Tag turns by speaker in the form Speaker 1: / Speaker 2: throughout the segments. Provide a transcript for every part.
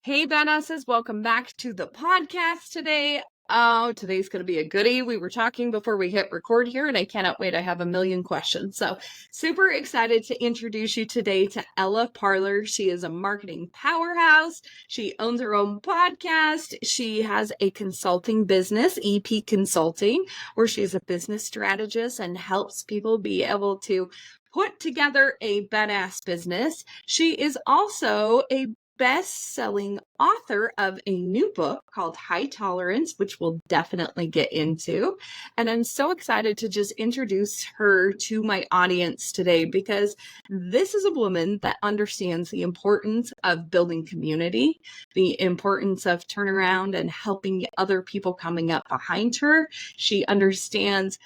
Speaker 1: Hey, badasses, welcome back to the podcast today. Oh, today's going to be a goodie. We were talking before we hit record here, and I cannot wait. I have a million questions. So, super excited to introduce you today to Ella Parlor. She is a marketing powerhouse. She owns her own podcast. She has a consulting business, EP Consulting, where she's a business strategist and helps people be able to put together a badass business. She is also a best-selling author of a new book called High Tolerance, which we'll definitely get into. And I'm so excited to just introduce her to my audience today because this is a woman that understands the importance of building community, the importance of turnaround and helping other people coming up behind her. She understands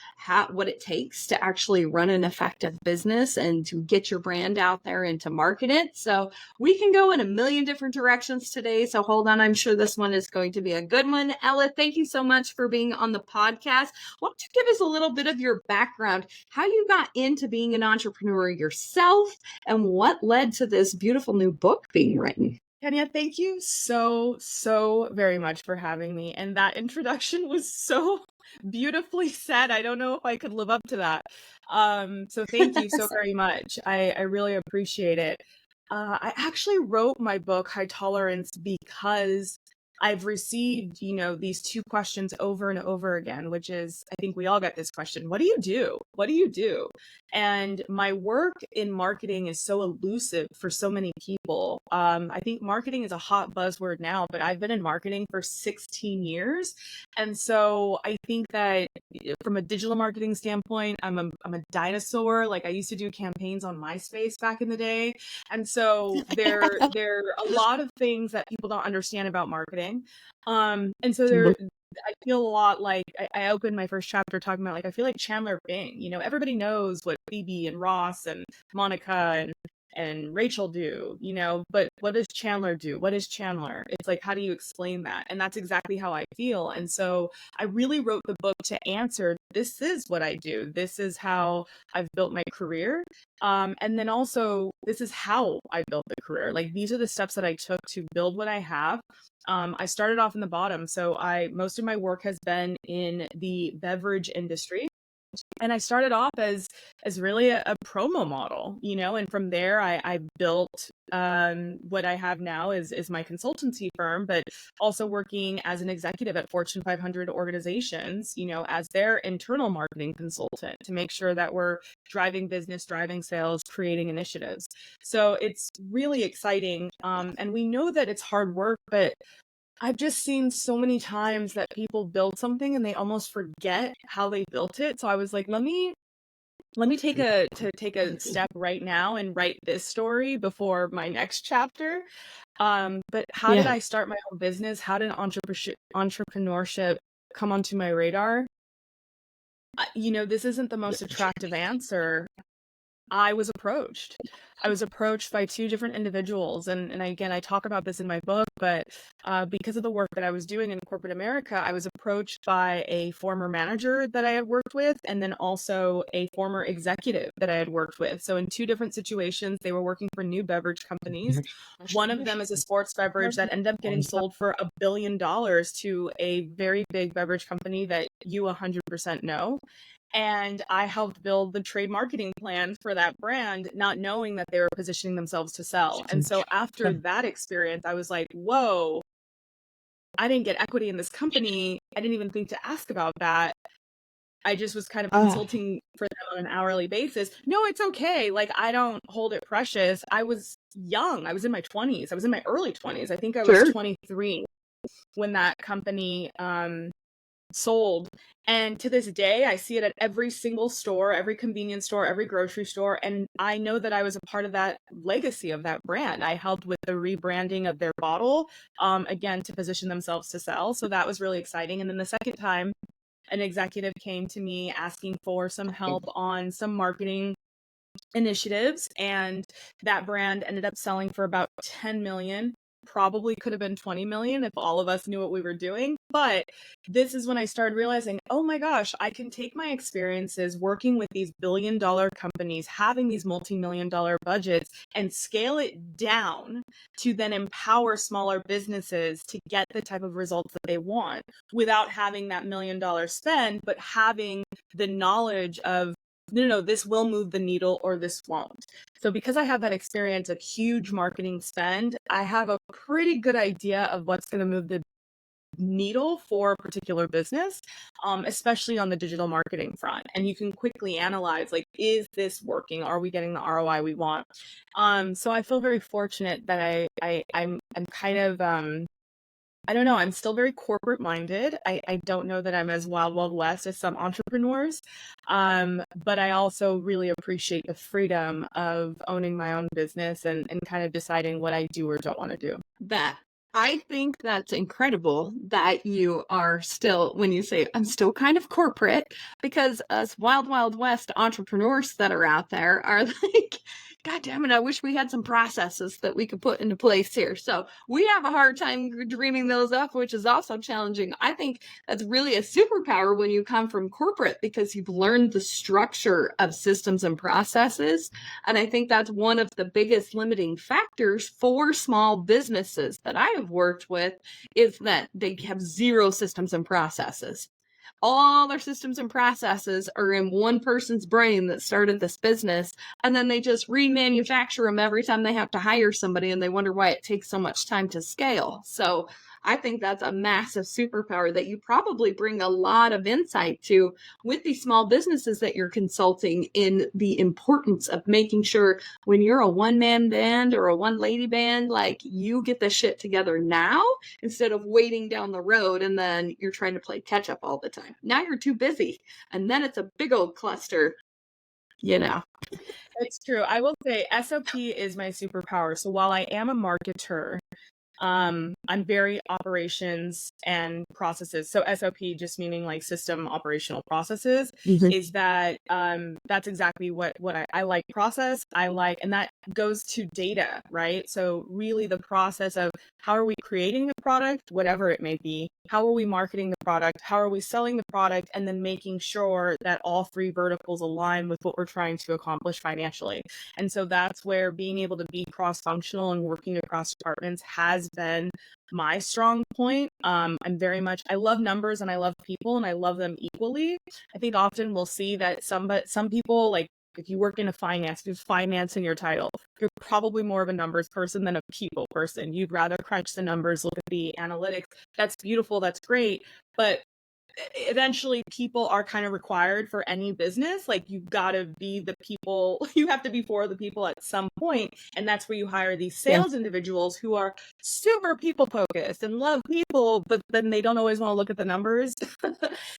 Speaker 1: what it takes to actually run an effective business and to get your brand out there and to market it. So we can go in a million different directions today. So hold on. I'm sure this one is going to be a good one. Ella, thank you so much for being on the podcast. Why don't you give us a little bit of your background, how you got into being an entrepreneur yourself, and what led to this beautiful new book being written?
Speaker 2: Kenya, thank you so very much for having me. And that introduction was so beautifully said. I don't know if I could live up to that. So thank you so very much. I really appreciate it. I actually wrote my book, High Tolerance, because I've received, these two questions over and over again, which is, I think we all get this question. What do you do? What do you do? And my work in marketing is so elusive for so many people. I think marketing is a hot buzzword now, but I've been in marketing for 16 years. And so I think that from a digital marketing standpoint, I'm a dinosaur. Like I used to do campaigns on MySpace back in the day. And so there are a lot of things that people don't understand about marketing. And so I feel a lot like I opened my first chapter talking about I feel like Chandler Bing. Everybody knows what Phoebe and Ross and Monica and Rachel do, but what does Chandler do? What is Chandler? It's like, how do you explain that? And that's exactly how I feel. And so I really wrote the book to answer, this is what I do. This is how I've built my career. And then also, this is how I built the career. Like, these are the steps that I took to build what I have. I started off in the bottom. So most of my work has been in the beverage industry. And I started off as really a promo model, and from there I built what I have now is my consultancy firm, but also working as an executive at Fortune 500 organizations, as their internal marketing consultant to make sure that we're driving business, driving sales, creating initiatives. So it's really exciting. And we know that it's hard work, but I've just seen so many times that people build something and they almost forget how they built it. So I was like, let me take a step right now and write this story before my next chapter. But how did I start my own business? How did entrepreneurship come onto my radar? This isn't the most attractive answer. I was approached by two different individuals. And again, I talk about this in my book, but because of the work that I was doing in corporate America, I was approached by a former manager that I had worked with, and then also a former executive that I had worked with. So in two different situations, they were working for new beverage companies. One of them is a sports beverage that ended up getting sold for $1 billion to a very big beverage company that you 100% know. And I helped build the trade marketing plan for that brand, not knowing that they were positioning themselves to sell. And so after that experience, I was like, whoa, I didn't get equity in this company. I didn't even think to ask about that. I just was kind of consulting for them on an hourly basis. No, it's okay. Like, I don't hold it precious. I was young. I was in my 20s. I was in my early 20s. I think I was 23 when that company sold. And to this day, I see it at every single store, every convenience store, every grocery store. And I know that I was a part of that legacy of that brand. I helped with the rebranding of their bottle, again, to position themselves to sell. So that was really exciting. And then the second time, an executive came to me asking for some help on some marketing initiatives. And that brand ended up selling for about 10 million. probably could have been 20 million if all of us knew what we were doing. But this is when I started realizing, oh my gosh, I can take my experiences working with these billion-dollar companies, having these multi-million-dollar budgets, and scale it down to then empower smaller businesses to get the type of results that they want without having that $1 million spend, but having the knowledge of, no, this will move the needle or this won't. So because I have that experience of huge marketing spend, I have a pretty good idea of what's going to move the needle for a particular business, especially on the digital marketing front. And you can quickly analyze, like, is this working? Are we getting the ROI we want? So I feel very fortunate that I'm kind of, I don't know, I'm still very corporate minded. I don't know that I'm as wild west as some entrepreneurs, but I also really appreciate the freedom of owning my own business and kind of deciding what I do or don't want to do.
Speaker 1: That I think that's incredible that you are still, when you say I'm still kind of corporate, because us wild west entrepreneurs that are out there are like, God damn it, I wish we had some processes that we could put into place here. So we have a hard time dreaming those up, which is also challenging. I think that's really a superpower when you come from corporate, because you've learned the structure of systems and processes. And I think that's one of the biggest limiting factors for small businesses that I have worked with, is that they have zero systems and processes. All their systems and processes are in one person's brain that started this business, and then they just remanufacture them every time they have to hire somebody, and they wonder why it takes so much time to scale. So I think that's a massive superpower that you probably bring a lot of insight to with these small businesses that you're consulting, in the importance of making sure when you're a one-man band or a one-lady band, like, you get the shit together now instead of waiting down the road and then you're trying to play catch up all the time. Now you're too busy, and then it's a big old cluster, you know.
Speaker 2: It's true. I will say SOP is my superpower. So while I am a marketer, I'm very operations and processes. So SOP just meaning like system operational processes, is that that's exactly what I like. Process I like, and that goes to data, right? So really the process of how are we creating the product, whatever it may be, how are we marketing the product, how are we selling the product, and then making sure that all three verticals align with what we're trying to accomplish financially. And so that's where being able to be cross-functional and working across departments has been my strong point. I'm very much, I love numbers and I love people and I love them equally. I think often we'll see that some people, like, if you work in there's finance in your title, you're probably more of a numbers person than a people person. You'd rather crunch the numbers, look at the analytics. That's beautiful. That's great. But eventually people are kind of required for any business. Like, you've got to be the people, you have to be for the people at some point. And that's where you hire these sales individuals who are super people focused and love people, but then they don't always want to look at the numbers.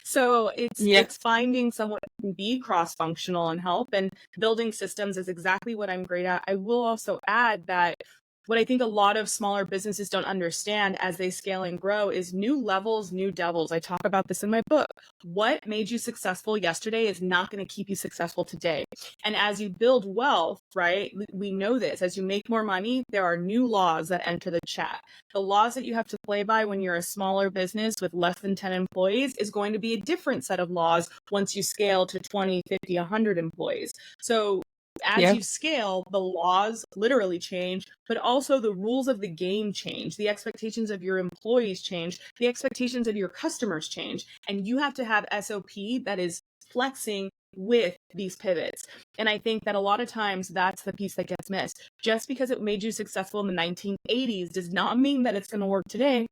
Speaker 2: So it's finding someone who can be cross-functional and help, and building systems is exactly what I'm great at. I will also add that what I think a lot of smaller businesses don't understand as they scale and grow is new levels, new devils. I talk about this in my book. What made you successful yesterday is not going to keep you successful today. And as you build wealth, right, we know this, as you make more money, there are new laws that enter the chat. The laws that you have to play by when you're a smaller business with less than 10 employees is going to be a different set of laws once you scale to 20, 50, 100 employees. So as you scale, the laws literally change, but also the rules of the game change. The expectations of your employees change. The expectations of your customers change. And you have to have SOP that is flexing with these pivots. And I think that a lot of times that's the piece that gets missed. Just because it made you successful in the 1980s does not mean that it's going to work today.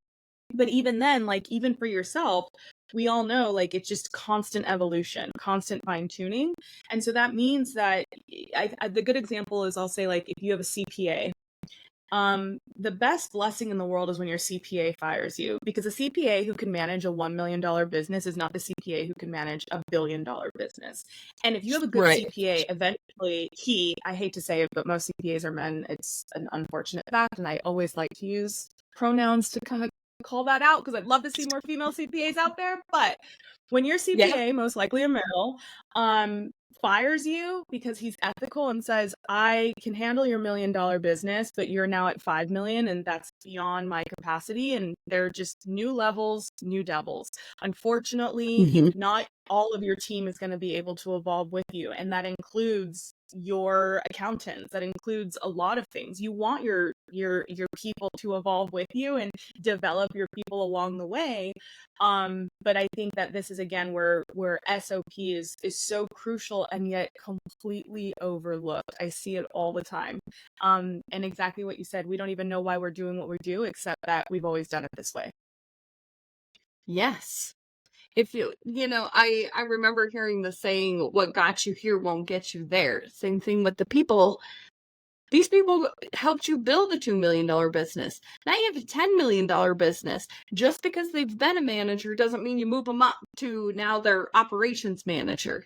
Speaker 2: But even then, like, even for yourself, we all know, like, it's just constant evolution, constant fine tuning. And so that means that the good example is, I'll say, like, if you have a CPA, the best blessing in the world is when your CPA fires you, because a CPA who can manage a $1 million business is not the CPA who can manage a $1 billion business. And if you have a good CPA, eventually I hate to say it, but most CPAs are men. It's an unfortunate fact. And I always like to use pronouns to kind of call that out, because I'd love to see more female CPAs out there. But when you're CPA, most likely a male, fires you because he's ethical and says, I can handle your $1 million business, but you're now at 5 million and that's beyond my capacity. And they're just new levels, new devils. Unfortunately, not all of your team is going to be able to evolve with you. And that includes your accountants. That includes a lot of things. You want your people to evolve with you and develop your people along the way. But I think that this is again where SOP is so crucial and yet completely overlooked. I see it all the time. And exactly what you said, we don't even know why we're doing what we do, except that we've always done it this way.
Speaker 1: Yes. If I remember hearing the saying, what got you here won't get you there. Same thing with the people. These people helped you build a $2 million business. Now you have a $10 million business. Just because they've been a manager doesn't mean you move them up to now they're operations manager.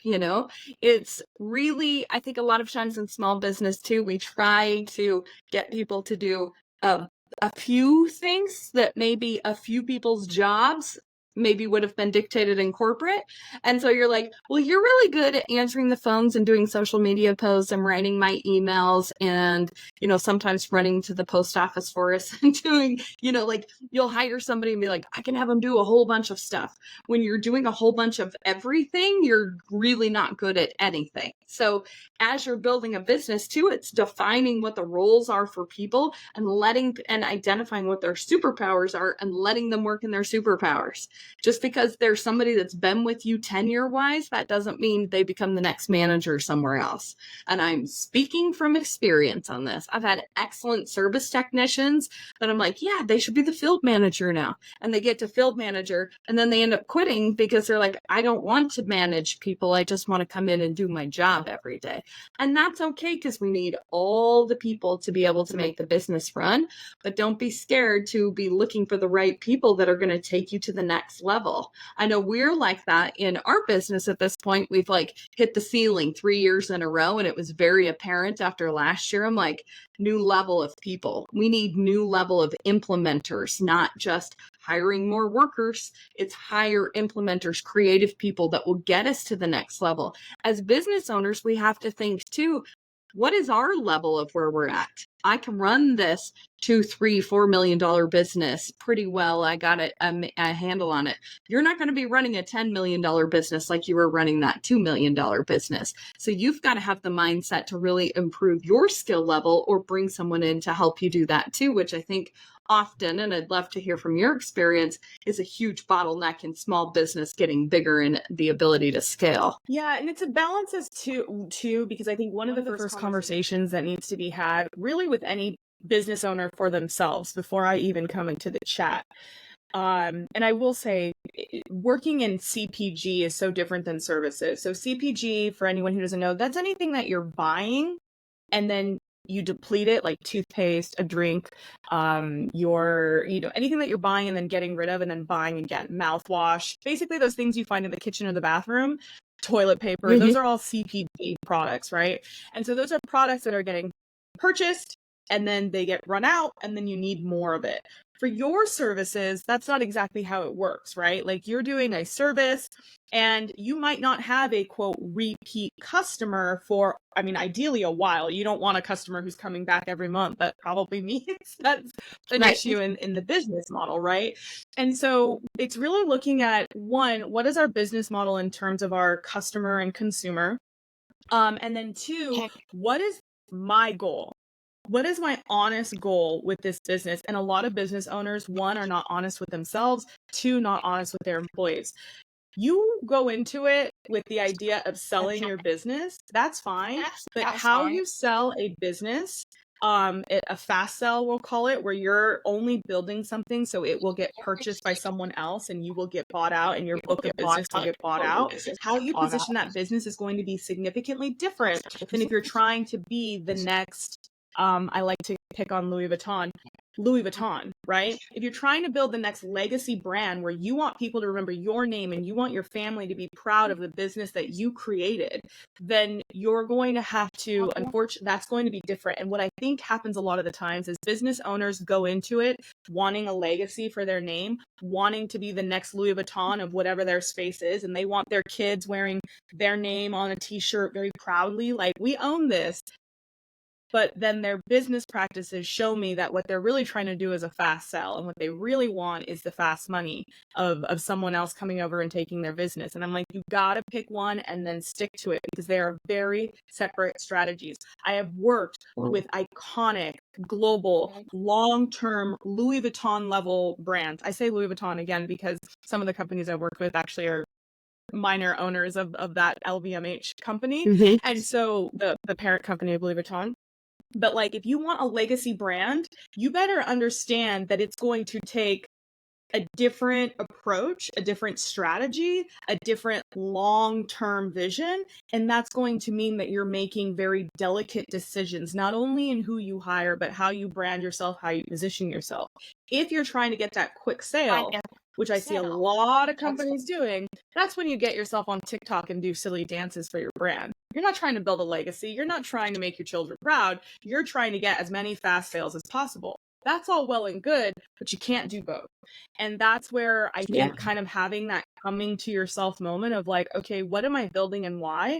Speaker 1: It's really, I think a lot of times in small business too, we try to get people to do a few things that maybe a few people's jobs maybe would have been dictated in corporate. And so you're like, well, you're really good at answering the phones and doing social media posts and writing my emails and, sometimes running to the post office for us and doing, like you'll hire somebody and be like, I can have them do a whole bunch of stuff. When you're doing a whole bunch of everything, you're really not good at anything. So as you're building a business too, it's defining what the roles are for people and identifying what their superpowers are and letting them work in their superpowers. Just because there's somebody that's been with you tenure-wise, that doesn't mean they become the next manager somewhere else. And I'm speaking from experience on this. I've had excellent service technicians that I'm like, yeah, they should be the field manager now. And they get to field manager, and then they end up quitting because they're like, I don't want to manage people. I just want to come in and do my job every day. And that's okay, because we need all the people to be able to make the business run. But don't be scared to be looking for the right people that are going to take you to the next level. I know we're like that in our business at this point. We've like hit the ceiling 3 years in a row, and it was very apparent after last year. I'm like, new level of people. We need new level of implementers, not just hiring more workers. It's hire implementers, creative people that will get us to the next level. As business owners, we have to think too, what is our level of where we're at? I can run this $2, $3, $4 million business pretty well. I got a handle on it. You're not going to be running a $10 million business like you were running that $2 million business. So you've got to have the mindset to really improve your skill level or bring someone in to help you do that too, which I think often, and I'd love to hear from your experience, is a huge bottleneck in small business getting bigger and the ability to scale.
Speaker 2: Yeah, and it's a balance as too, because I think one of the first conversations that needs to be had really with any business owner for themselves before I even come into the chat. And I will say, working in CPG is so different than services. So CPG, for anyone who doesn't know, that's anything that you're buying and then you deplete it, like toothpaste, a drink, anything that you're buying and then getting rid of and then buying again, mouthwash, basically those things you find in the kitchen or the bathroom, toilet paper, those are all CPG products, right? And so those are products that are getting purchased and then they get run out and then you need more of it. For your services, that's not exactly how it works, right? Like you're doing a service and you might not have a quote repeat customer for, ideally a while. You don't want a customer who's coming back every month. That probably means that's an issue in the business model, right? And so it's really looking at one, what is our business model in terms of our customer and consumer? And then two, what is my goal? What is my honest goal with this business? And a lot of business owners, one, are not honest with themselves, two, not honest with their employees. You go into it with the idea of selling your business, that's fine. But how you sell a business, a fast sell, we'll call it, where you're only building something so it will get purchased by someone else and you will get bought out and your book of business will get bought out. How you position that business is going to be significantly different than if you're trying to be the next, I like to pick on Louis Vuitton, Louis Vuitton, right? If you're trying to build the next legacy brand where you want people to remember your name and you want your family to be proud of the business that you created, then you're going to have to, unfortunately, that's going to be different. And what I think happens a lot of the times is business owners go into it wanting a legacy for their name, wanting to be the next Louis Vuitton of whatever their space is. And they want their kids wearing their name on a t-shirt very proudly, like, we own this. But then their business practices show me that what they're really trying to do is a fast sell. And what they really want is the fast money of someone else coming over and taking their business. And I'm like, you got to pick one and then stick to it, because they are very separate strategies. I have worked with iconic, global, long-term Louis Vuitton level brands. I say Louis Vuitton again because some of the companies I've worked with actually are minor owners of that LVMH company.
Speaker 1: Mm-hmm.
Speaker 2: And so the parent company of Louis Vuitton. But like, if you want a legacy brand, you better understand that it's going to take a different approach, a different strategy, a different long-term vision. And that's going to mean that you're making very delicate decisions, not only in who you hire, but how you brand yourself, how you position yourself. If you're trying to get that quick sale, which I see a lot of companies doing, that's when you get yourself on TikTok and do silly dances for your brand. You're not trying to build a legacy. You're not trying to make your children proud. You're trying to get as many fast sales as possible. That's all well and good, but you can't do both. And that's where I think kind of having that coming to yourself moment of like, okay, what am I building and why?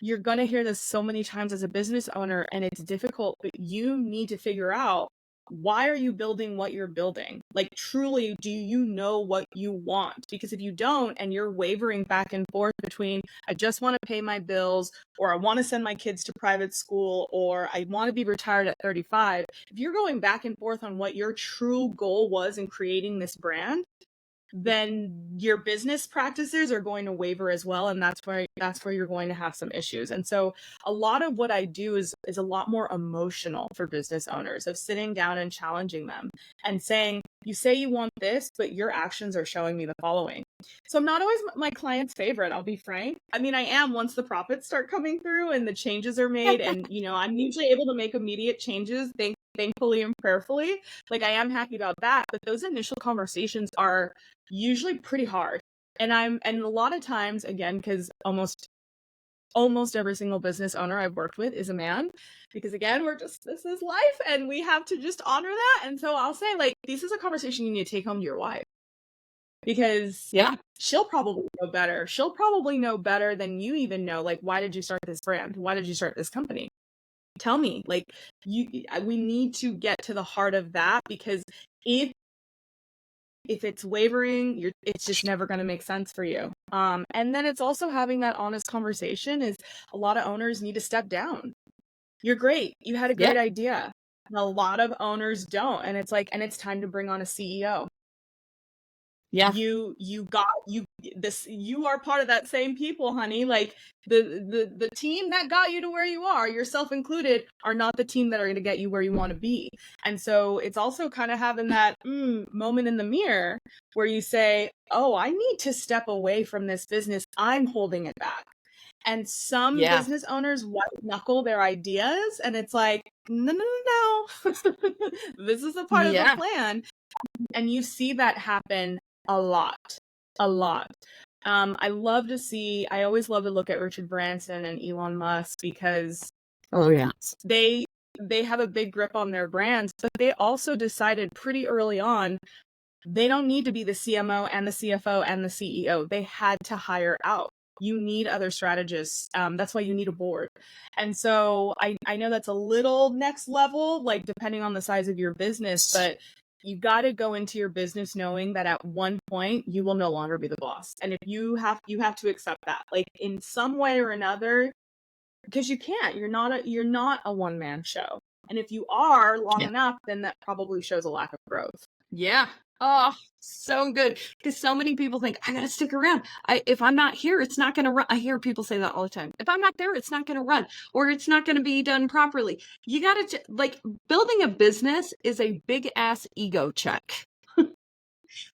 Speaker 2: You're going to hear this so many times as a business owner, and it's difficult, but you need to figure out, why are you building what you're building? Like, truly, do you know what you want? Because if you don't, and you're wavering back and forth between, I just want to pay my bills, or I want to send my kids to private school, or I want to be retired at 35, if you're going back and forth on what your true goal was in creating this brand, then your business practices are going to waver as well. And that's where you're going to have some issues. And so a lot of what I do is a lot more emotional for business owners, of sitting down and challenging them and saying, you say you want this, but your actions are showing me the following. So I'm not always my client's favorite, I'll be frank. I mean, I am, once the profits start coming through and the changes are made, and I'm usually able to make immediate changes, thankfully and prayerfully. Like, I am happy about that, but those initial conversations are usually pretty hard. And a lot of times, again, because almost every single business owner I've worked with is a man, because again, this is life and we have to just honor that. And so I'll say, like, this is a conversation you need to take home to your wife, because she'll probably know better. She'll probably know better than you even know. Like, why did you start this brand? Why did you start this company? Tell me. Like, we need to get to the heart of that, because if it's wavering, it's just never going to make sense for you. And then it's also having that honest conversation. Is a lot of owners need to step down. You're great. You had a great idea. And a lot of owners don't. And it's like, and it's time to bring on a CEO.
Speaker 1: Yeah.
Speaker 2: You are part of that same people, honey. Like, the team that got you to where you are, yourself included, are not the team that are going to get you where you want to be. And so it's also kind of having that moment in the mirror where you say, oh, I need to step away from this business. I'm holding it back. And some business owners white knuckle their ideas, and it's like, no. This is a part of the plan. And you see that happen a lot. I always love to look at Richard Branson and Elon Musk, because they have a big grip on their brands, but they also decided pretty early on, they don't need to be the CMO and the CFO and the CEO. They had to hire out. You need other strategists. That's why you need a board. And so I know that's a little next level, like, depending on the size of your business, but you got to go into your business knowing that at one point you will no longer be the boss. And if you have to accept that, like, in some way or another, because you can't, you're not a one-man show. And if you are long enough, then that probably shows a lack of growth.
Speaker 1: Yeah. Oh, so good. Because so many people think, I gotta stick around. If I'm not here, it's not gonna run. I hear people say that all the time. If I'm not there, it's not gonna run, or it's not gonna be done properly. You gotta, like, building a business is a big ass ego check.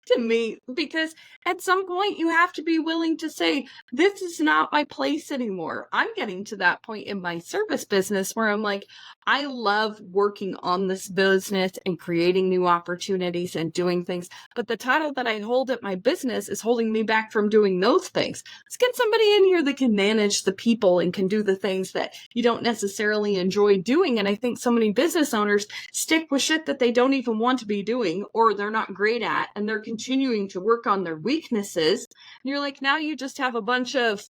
Speaker 1: to me, because at some point you have to be willing to say, this is not my place anymore. I'm getting to that point in my service business where I'm like, I love working on this business and creating new opportunities and doing things. But the title that I hold at my business is holding me back from doing those things. Let's get somebody in here that can manage the people and can do the things that you don't necessarily enjoy doing. And I think so many business owners stick with shit that they don't even want to be doing or they're not great at, and they're continuing to work on their weaknesses. And you're like, now you just have a bunch of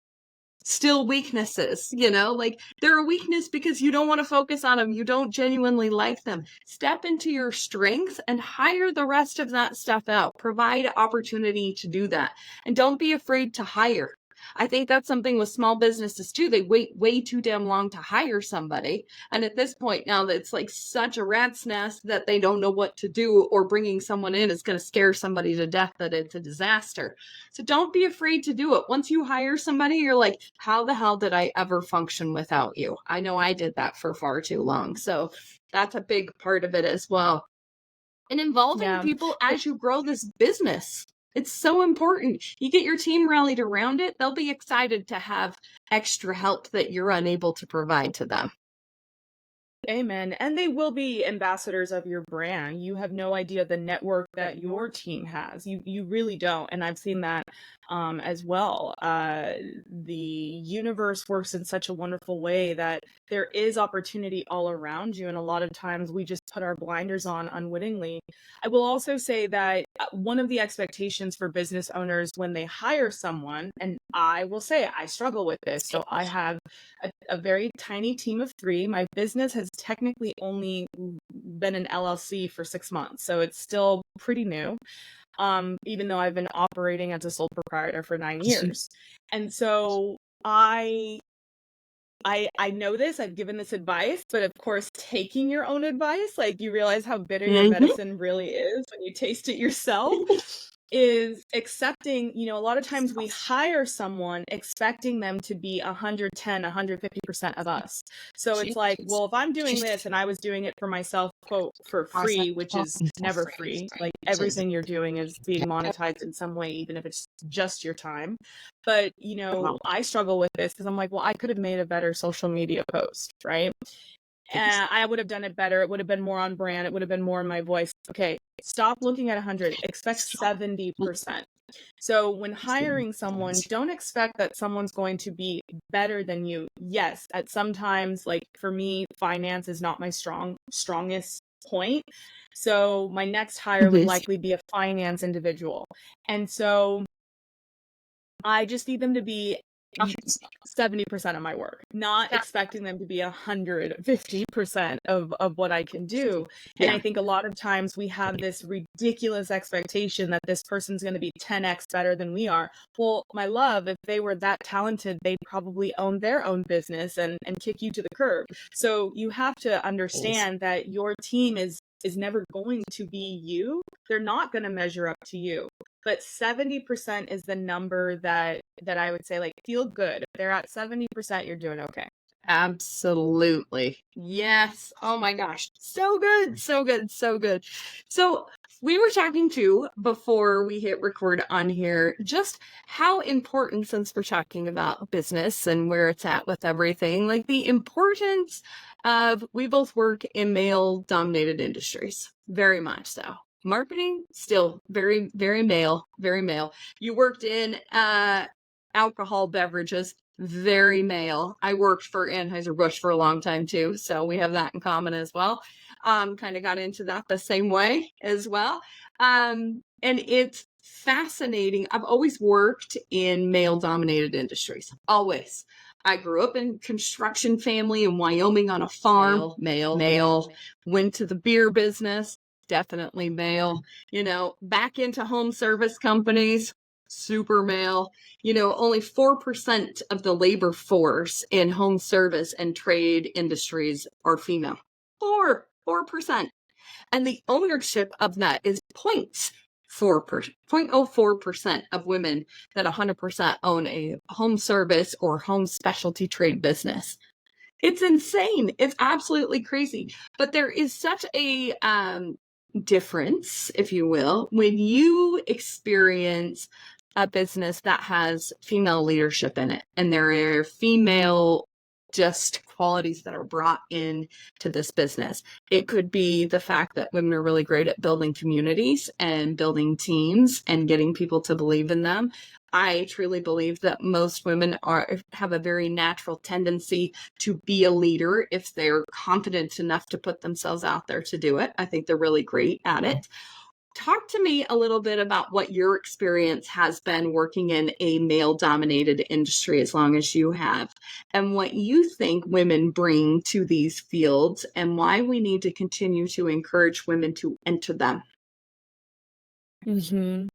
Speaker 1: still weaknesses, like they're a weakness because you don't want to focus on them. You don't genuinely like them. Step into your strengths and hire the rest of that stuff out. Provide opportunity to do that. And don't be afraid to hire. I think that's something with small businesses too. They wait way too damn long to hire somebody. And at this point now, it's like such a rat's nest that they don't know what to do, or bringing someone in is going to scare somebody to death that it's a disaster. So don't be afraid to do it. Once you hire somebody, you're like, how the hell did I ever function without you? I know I did that for far too long. So that's a big part of it as well. And involving people as you grow this business. It's so important. You get your team rallied around it, they'll be excited to have extra help that you're unable to provide to them.
Speaker 2: Amen. And they will be ambassadors of your brand. You have no idea the network that your team has. You really don't. And I've seen that as well. The universe works in such a wonderful way that there is opportunity all around you. And a lot of times we just put our blinders on unwittingly. I will also say that one of the expectations for business owners when they hire someone, and I will say I struggle with this. So I have a very tiny team of 3. My business has technically only been an LLC for 6 months. So it's still pretty new. Even though I've been operating as a sole proprietor for 9 years. And so I know this, I've given this advice, but of course, taking your own advice, like you realize how bitter your medicine really is when you taste it yourself, is accepting, a lot of times we hire someone expecting them to be 110, 150% of us. So it's like, well, if I'm doing this and I was doing it for myself, quote, for free, which is never free, like everything you're doing is being monetized in some way, even if it's just your time. But, I struggle with this because I'm like, well, I could have made a better social media post, right? And I would have done it better. It would have been more on brand. It would have been more in my voice. Okay, stop looking at 100. Expect 70%. So when hiring someone, don't expect that someone's going to be better than you. Yes, at sometimes, like for me, finance is not my strongest point. So my next hire would likely be a finance individual. And so I just need them to be 70% of my work, not expecting them to be 150% of what I can do. And I think a lot of times we have this ridiculous expectation that this person's going to be 10x better than we are. Well, my love, if they were that talented, they'd probably own their own business and kick you to the curb. So you have to understand that your team is never going to be you. They're not going to measure up to you. But 70% is the number that I would say, like, feel good. If they're at 70%, you're doing okay.
Speaker 1: Absolutely. Yes. Oh my gosh. So good. So good. So good. So we were talking to, before we hit record on here, just how important, since we're talking about business and where it's at with everything, like the importance of, we both work in male dominated industries, very much so. Marketing, still very, very male, very male. You worked in alcohol beverages, very male. I worked for Anheuser-Busch for a long time too, so we have that in common as well. Kind of got into that the same way as well. And it's fascinating. I've always worked in male-dominated industries, always. I grew up in construction family in Wyoming on a farm, male. Went to the beer business, definitely male. Back into home service companies, super male. Only 4% of the labor force in home service and trade industries are female. 4%. And the ownership of that is 0.04% of women that 100% own a home service or home specialty trade business. It's insane. It's absolutely crazy. But there is such a difference, if you will, when you experience a business that has female leadership in it and there are female just qualities that are brought in to this business? It could be the fact that women are really great at building communities and building teams and getting people to believe in them. I truly believe that most women have a very natural tendency to be a leader if they're confident enough to put themselves out there to do it. I think they're really great at it. Talk to me a little bit about what your experience has been working in a male-dominated industry as long as you have, and what you think women bring to these fields and why we need to continue to encourage women to enter them.
Speaker 2: Mm-hmm.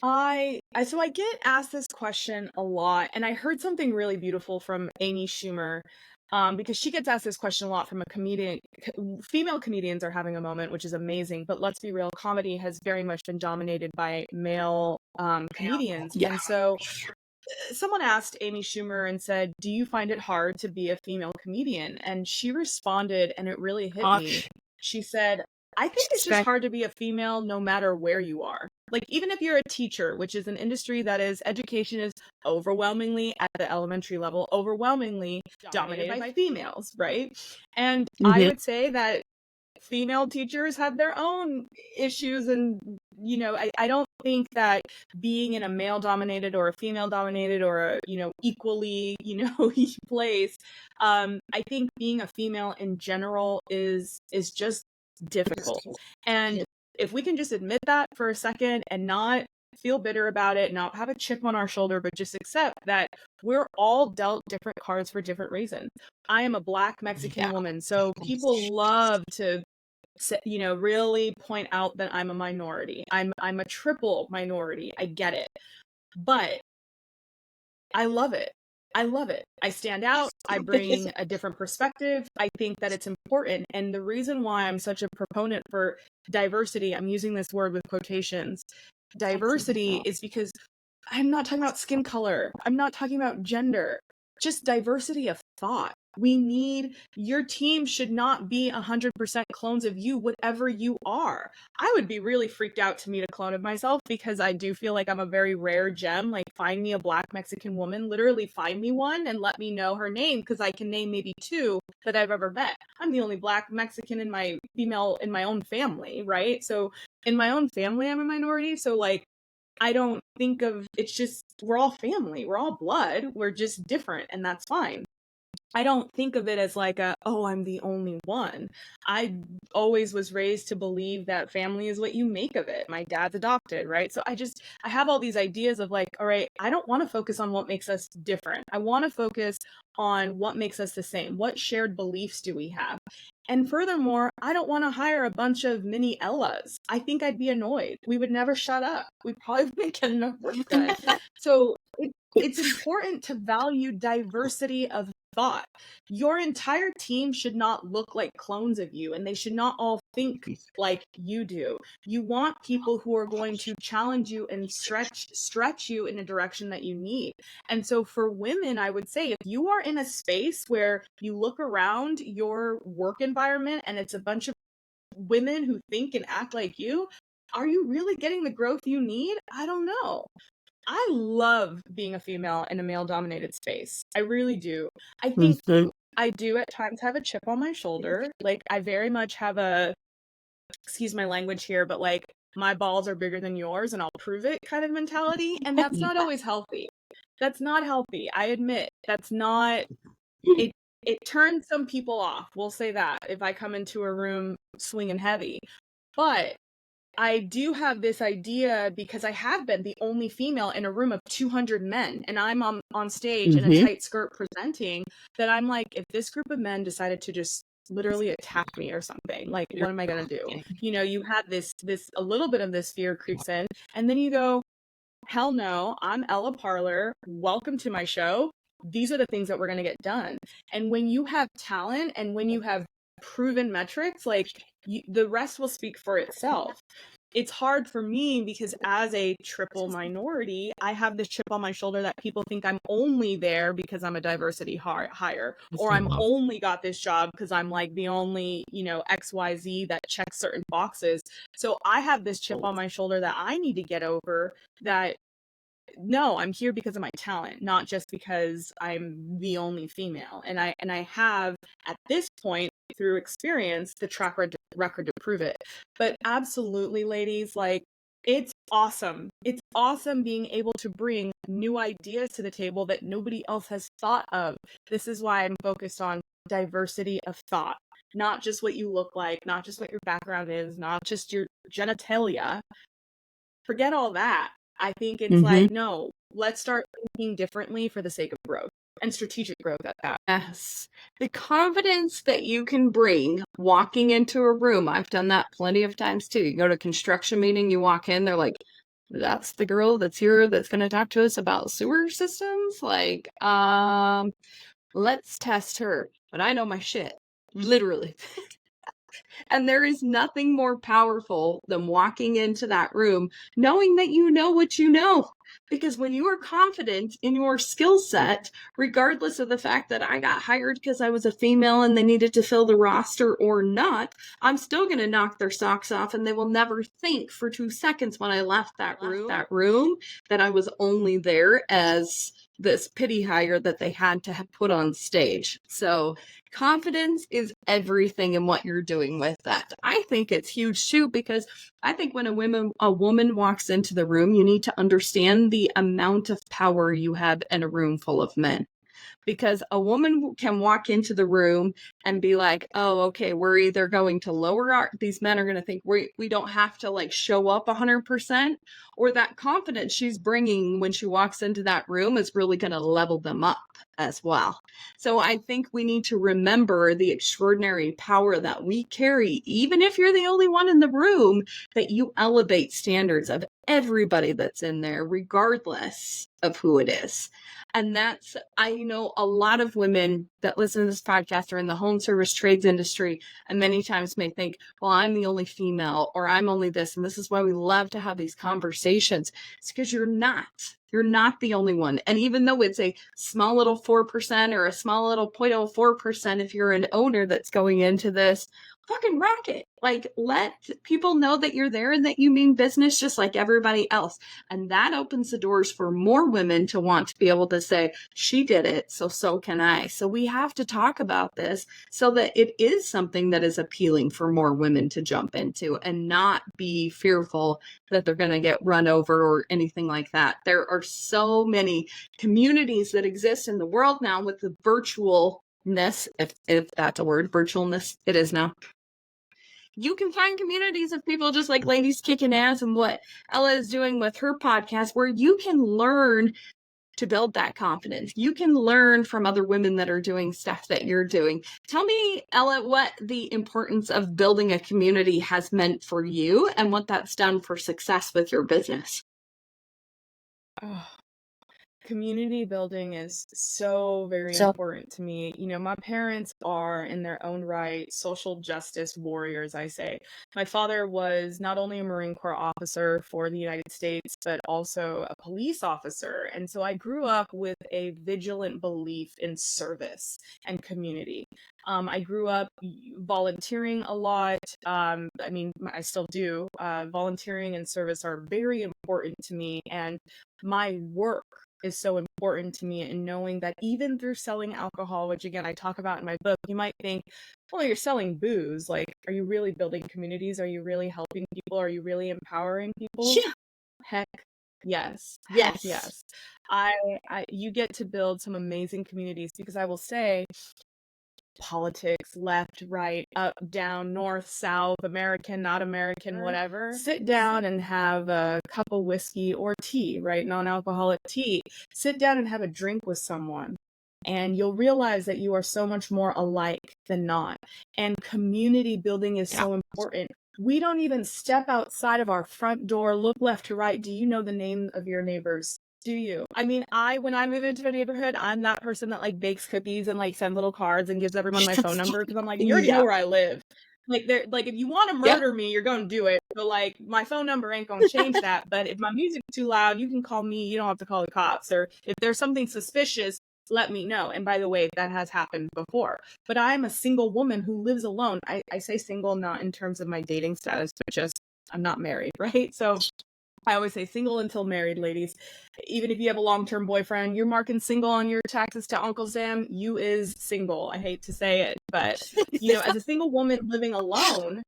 Speaker 2: So I get asked this question a lot, and I heard something really beautiful from Amy Schumer, because she gets asked this question a lot from a comedian. Female comedians are having a moment, which is amazing, but let's be real, comedy has very much been dominated by male comedians.
Speaker 1: Yeah.
Speaker 2: And so someone asked Amy Schumer and said, "Do you find it hard to be a female comedian?" And she responded, and it really hit me. She said, "I think it's just hard to be a female no matter where you are. Like, even if you're a teacher, which is an industry that is, education is overwhelmingly at the elementary level, overwhelmingly dominated by females, right? And I would say that female teachers have their own issues, and I don't think that being in a male dominated or a female dominated or a equally place, I think being a female in general is just difficult. And if we can just admit that for a second and not feel bitter about it, not have a chip on our shoulder, but just accept that we're all dealt different cards for different reasons. I am a Black Mexican woman, so people love to really point out that I'm a minority. I'm a triple minority. I get it. But I love it. I love it. I stand out. I bring a different perspective. I think that it's important. And the reason why I'm such a proponent for diversity, I'm using this word with quotations, diversity, is because I'm not talking about skin color. I'm not talking about gender. Just diversity of thought. Your team should not be 100% clones of you, whatever you are. I would be really freaked out to meet a clone of myself, because I do feel like I'm a very rare gem. Like, find me a Black Mexican woman, literally find me one and let me know her name, because I can name maybe 2 that I've ever met. I'm the only Black Mexican in my own family, right? So in my own family, I'm a minority. So like, I don't think of, it's just, we're all family, we're all blood, we're just different, and that's fine. I don't think of it as like I'm the only one. I always was raised to believe that family is what you make of it. My dad's adopted, right? So I have all these ideas of like, all right, I don't want to focus on what makes us different. I want to focus on what makes us the same. What shared beliefs do we have? And furthermore, I don't want to hire a bunch of mini Ellas. I think I'd be annoyed. We would never shut up. We probably wouldn't get enough work done. So it's important to value diversity of thought. Your entire team should not look like clones of you, and they should not all think like you do. You want people who are going to challenge you and stretch you in a direction that you need. And so for women, I would say, if you are in a space where you look around your work environment and it's a bunch of women who think and act like you, are you really getting the growth you need? I don't know. I love being a female in a male-dominated space. I really do. I think I do at times have a chip on my shoulder. Like, I very much have excuse my language here, but like, my balls are bigger than yours and I'll prove it kind of mentality. And that's not always healthy. That's not healthy. I admit that's not, it turns some people off. We'll say that, if I come into a room swinging heavy. But I do have this idea, because I have been the only female in a room of 200 men, and I'm on stage in a tight skirt presenting, that I'm like, if this group of men decided to just literally attack me or something, like, what am I going to do? You had this a little bit of this fear creeps in, and then you go, hell no, I'm Ella Parlor. Welcome to my show. These are the things that we're going to get done. And when you have talent and when you have proven metrics, like, the rest will speak for itself. it's hard for me because as a triple minority, I have this chip on my shoulder that people think I'm only there because I'm a diversity hire, or I'm only got this job because I'm like the only, XYZ that checks certain boxes. So I have this chip on my shoulder that I need to get over, that no, I'm here because of my talent, not just because I'm the only female. And I have at this point, through experience, the track record to prove it. But absolutely, ladies, like, it's awesome. It's awesome being able to bring new ideas to the table that nobody else has thought of. This is why I'm focused on diversity of thought, not just what you look like, not just what your background is, not just your genitalia. Forget all that. I think it's like, no, let's start thinking differently for the sake of growth, and strategic growth at that.
Speaker 1: Yes. The confidence that you can bring walking into a room. I've done that plenty of times too. You go to a construction meeting, you walk in, they're like, that's the girl that's here that's going to talk to us about sewer systems. Like, let's test her. But I know my shit. Literally. And there is nothing more powerful than walking into that room knowing that you know what you know. Because when you are confident in your skill set, regardless of the fact that I got hired because I was a female and they needed to fill the roster or not, I'm still going to knock their socks off, and they will never think for 2 seconds when I left that room that I was only there as this pity hire that they had to have put on stage. So confidence is everything in what you're doing with that. I think it's huge too, because I think when a woman walks into the room, you need to understand the amount of power you have in a room full of men. Because a woman can walk into the room and be like, oh, okay, we're either going to lower these men are going to think we don't have to like show up 100%, or that confidence she's bringing when she walks into that room is really going to level them up as well. So I think we need to remember the extraordinary power that we carry, even if you're the only one in the room, that you elevate standards of everybody that's in there, regardless of who it is. And I know a lot of women that listen to this podcast are in the home service trades industry, and many times may think, well, I'm the only female, or I'm only this. And this is why we love to have these conversations. It's because you're not. You're not the only one. And even though it's a small little 4% or a small little 0.04%, if you're an owner that's going into this, fucking rock it. Like, let people know that you're there and that you mean business just like everybody else. And that opens the doors for more women to want to be able to say, she did it, so can I. So we have to talk about this so that it is something that is appealing for more women to jump into, and not be fearful that they're going to get run over or anything like that. There are so many communities that exist in the world now with the virtualness, if that's a word, virtualness, it is now. You can find communities of people just like ladies kicking ass, and what Ella is doing with her podcast, where you can learn to build that confidence. You can learn from other women that are doing stuff that you're doing. Tell me, Ella, what the importance of building a community has meant for you, and what that's done for success with your business.
Speaker 2: Oh, community building is so very important to me. My parents are, in their own right, social justice warriors, I say. My father was not only a Marine Corps officer for the United States, but also a police officer. And so I grew up with a vigilant belief in service and community. I grew up volunteering a lot. I still do. Volunteering and service are very important to me. And my work is so important to me, and knowing that even through selling alcohol, which again I talk about in my book, you might think, well, you're selling booze. Like, are you really building communities? Are you really helping people? Are you really empowering people?
Speaker 1: Yeah.
Speaker 2: Heck yes.
Speaker 1: Yes.
Speaker 2: Heck yes. You get to build some amazing communities, because I will say, politics, left, right, up, down, north, south, American, not American, whatever. Sit down and have a cup of whiskey or tea, right? Non-alcoholic tea. Sit down and have a drink with someone, and you'll realize that you are so much more alike than not. And community building is so important. We don't even step outside of our front door, look left to right. Do you know the name of your neighbors? Do you? I mean, when I move into a neighborhood, I'm that person that like bakes cookies and like send little cards and gives everyone my phone number, because I'm like, you already know where I live. Like, if you want to murder me, you're going to do it. So like my phone number ain't gonna change that. But if my music's too loud, you can call me. You don't have to call the cops. Or if there's something suspicious, let me know. And by the way, that has happened before. But I'm a single woman who lives alone. I say single not in terms of my dating status, but just I'm not married, right? So I always say single until married, ladies. Even if you have a long-term boyfriend, you're marking single on your taxes to Uncle Sam, you is single. I hate to say it, but as a single woman living alone,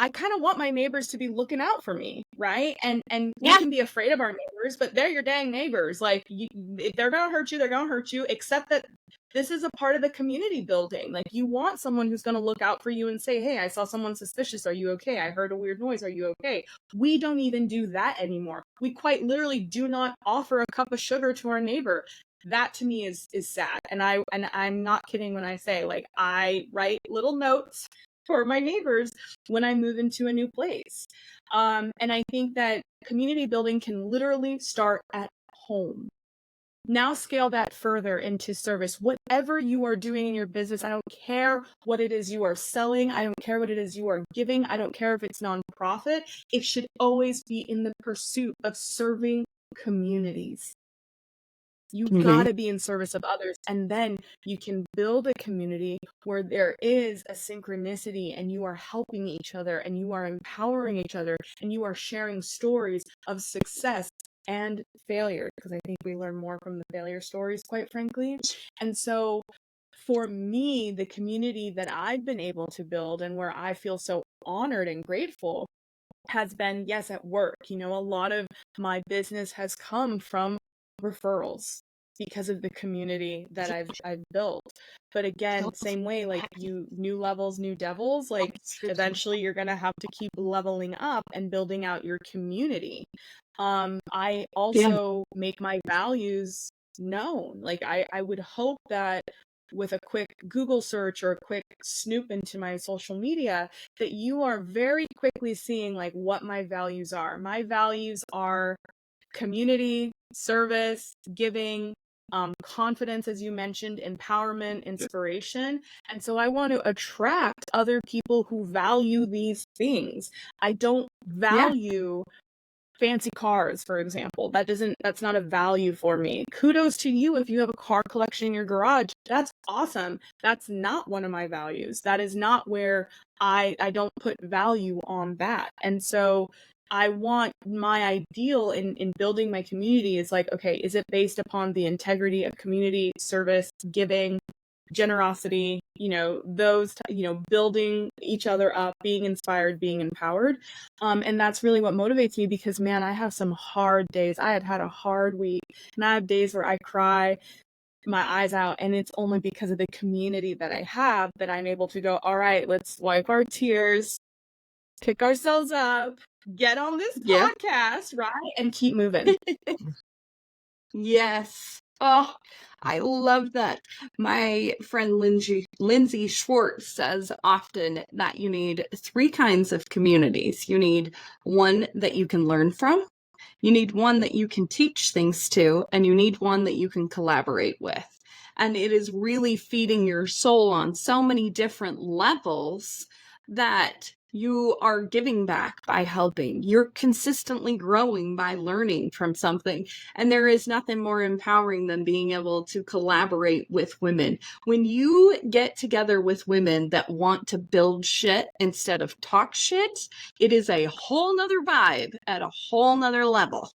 Speaker 2: I kind of want my neighbors to be looking out for me, right? And we
Speaker 1: Yeah.
Speaker 2: can be afraid of our neighbors, but they're your dang neighbors. Like if they're gonna hurt you, they're gonna hurt you. Except that this is a part of the community building. Like you want someone who's gonna look out for you and say, "Hey, I saw someone suspicious. Are you okay? I heard a weird noise. Are you okay?" We don't even do that anymore. We quite literally do not offer a cup of sugar to our neighbor. That to me is sad, and I'm not kidding when I say like I write little notes for my neighbors when I move into a new place. And I think that community building can literally start at home. Now scale that further into service. Whatever you are doing in your business, I don't care what it is you are selling. I don't care what it is you are giving. I don't care if it's nonprofit. It should always be in the pursuit of serving communities. You gotta be in service of others, and then you can build a community where there is a synchronicity and you are helping each other and you are empowering each other and you are sharing stories of success and failure, because I think we learn more from the failure stories, quite frankly. And so for me, the community that I've been able to build and where I feel so honored and grateful has been, yes, at work. A lot of my business has come from referrals because of the community that I've built. But again, same way, like new levels, new devils, like eventually you're gonna have to keep leveling up and building out your community. I also make my values known. Like I would hope that with a quick Google search or a quick snoop into my social media, that you are very quickly seeing like what my values are. My values are community, service, giving, confidence, as you mentioned, empowerment, inspiration. And so I want to attract other people who value these things. I don't value fancy cars, for example. That's not a value for me. Kudos to you if you have a car collection in your garage. That's awesome. That's not one of my values. That is not where I don't put value on that. And so I want my ideal in building my community is like, okay, is it based upon the integrity of community service, giving, generosity, building each other up, being inspired, being empowered. And that's really what motivates me, because man, I have some hard days. I had a hard week, and I have days where I cry my eyes out, and it's only because of the community that I have that I'm able to go, all right, let's wipe our tears, pick ourselves up, get on this podcast, right? And keep moving.
Speaker 1: Yes. Oh, I love that. My friend Lindsay Schwartz says often that you need three kinds of communities. You need one that you can learn from, you need one that you can teach things to, and you need one that you can collaborate with. And it is really feeding your soul on so many different levels that you are giving back by helping. You're consistently growing by learning from something. And there is nothing more empowering than being able to collaborate with women. When you get together with women that want to build shit instead of talk shit, it is a whole nother vibe at a whole nother level.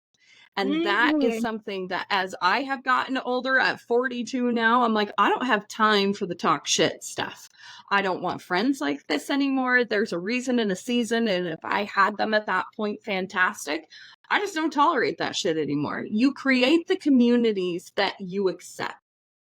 Speaker 1: And that is something that, as I have gotten older at 42 now, I'm like, I don't have time for the talk shit stuff. I don't want friends like this anymore. There's a reason and a season. And if I had them at that point, fantastic. I just don't tolerate that shit anymore. You create the communities that you accept.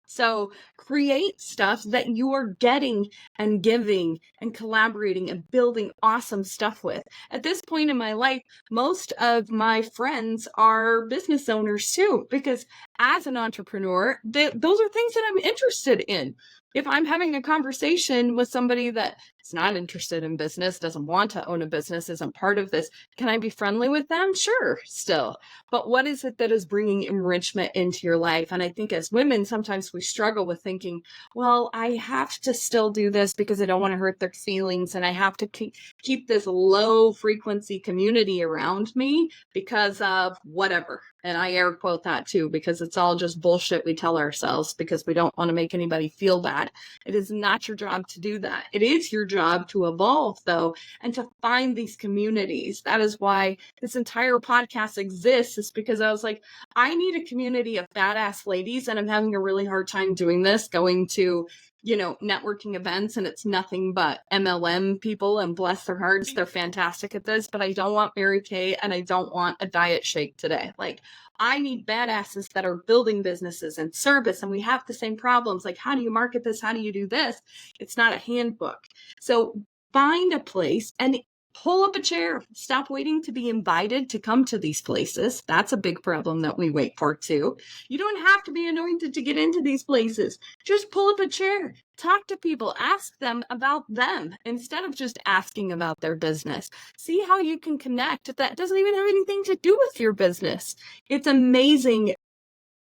Speaker 1: So create stuff that you are getting and giving and collaborating and building awesome stuff with. At this point in my life, most of my friends are business owners too, because as an entrepreneur, those are things that I'm interested in. If I'm having a conversation with somebody that is not interested in business, doesn't want to own a business, isn't part of this, can I be friendly with them? Sure, still. But what is it that is bringing enrichment into your life? And I think as women, sometimes we struggle with thinking, well, I have to still do this because I don't want to hurt their feelings. And I have to keep this low frequency community around me because of whatever. And I air quote that too, because it's all just bullshit we tell ourselves because we don't want to make anybody feel bad. It is not your job to do that. It is your job to evolve, though, and to find these communities. That is why this entire podcast exists, is because I was like, I need a community of badass ladies, and I'm having a really hard time doing this, going to networking events, and it's nothing but MLM people, and bless their hearts, they're fantastic at this, but I don't want Mary Kay and I don't want a diet shake today. Like, I need badasses that are building businesses and service, and we have the same problems. Like, how do you market this? How do you do this? It's not a handbook. So find a place and pull up a chair. Stop waiting to be invited to come to these places. That's a big problem that we wait for too. You don't have to be anointed to get into these places. Just pull up a chair, talk to people, ask them about them instead of just asking about their business. See how you can connect. That doesn't even have anything to do with your business. It's amazing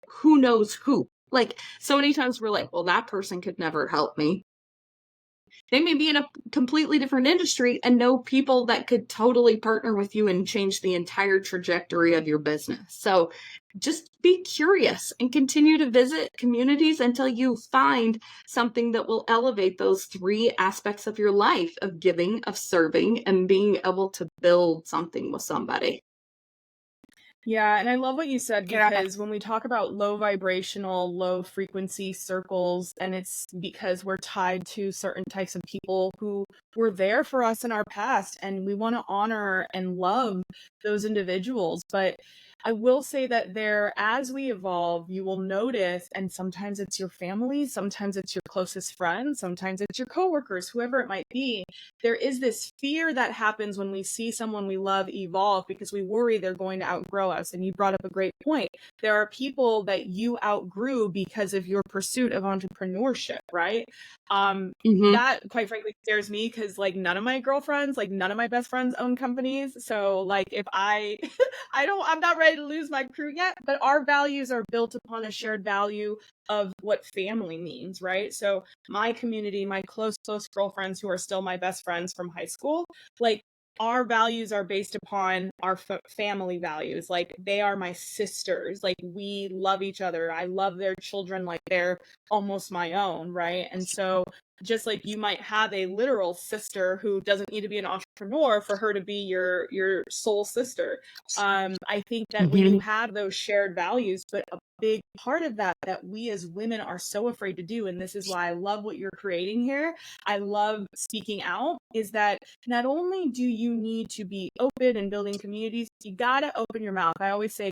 Speaker 1: who knows who. Like, so many times we're like, well, that person could never help me. They may be in a completely different industry and know people that could totally partner with you and change the entire trajectory of your business. So just be curious and continue to visit communities until you find something that will elevate those three aspects of your life of giving, of serving, and being able to build something with somebody.
Speaker 2: Yeah, and I love what you said, because when we talk about low vibrational, low frequency circles, and it's because we're tied to certain types of people who were there for us in our past, and we want to honor and love those individuals. But I will say that as we evolve, you will notice, and sometimes it's your family, sometimes it's your closest friends, sometimes it's your coworkers, whoever it might be. There is this fear that happens when we see someone we love evolve, because we worry they're going to outgrow us. And you brought up a great point. There are people that you outgrew because of your pursuit of entrepreneurship, right? That quite frankly scares me, because like none of my girlfriends, like none of my best friends own companies. So like if I'm not ready to lose my crew yet, but our values are built upon a shared value of what family means, right? So my community, my close girlfriends who are still my best friends from high school, like our values are based upon our family values. Like they are my sisters. Like we love each other. I love their children like they're almost my own, right? And so just like you might have a literal sister who doesn't need to be an entrepreneur for her to be your soul sister. I think that when you have those shared values, but a big part of that we as women are so afraid to do, and this is why I love what you're creating here, I love speaking out, is that not only do you need to be open and building communities, you gotta open your mouth. I always say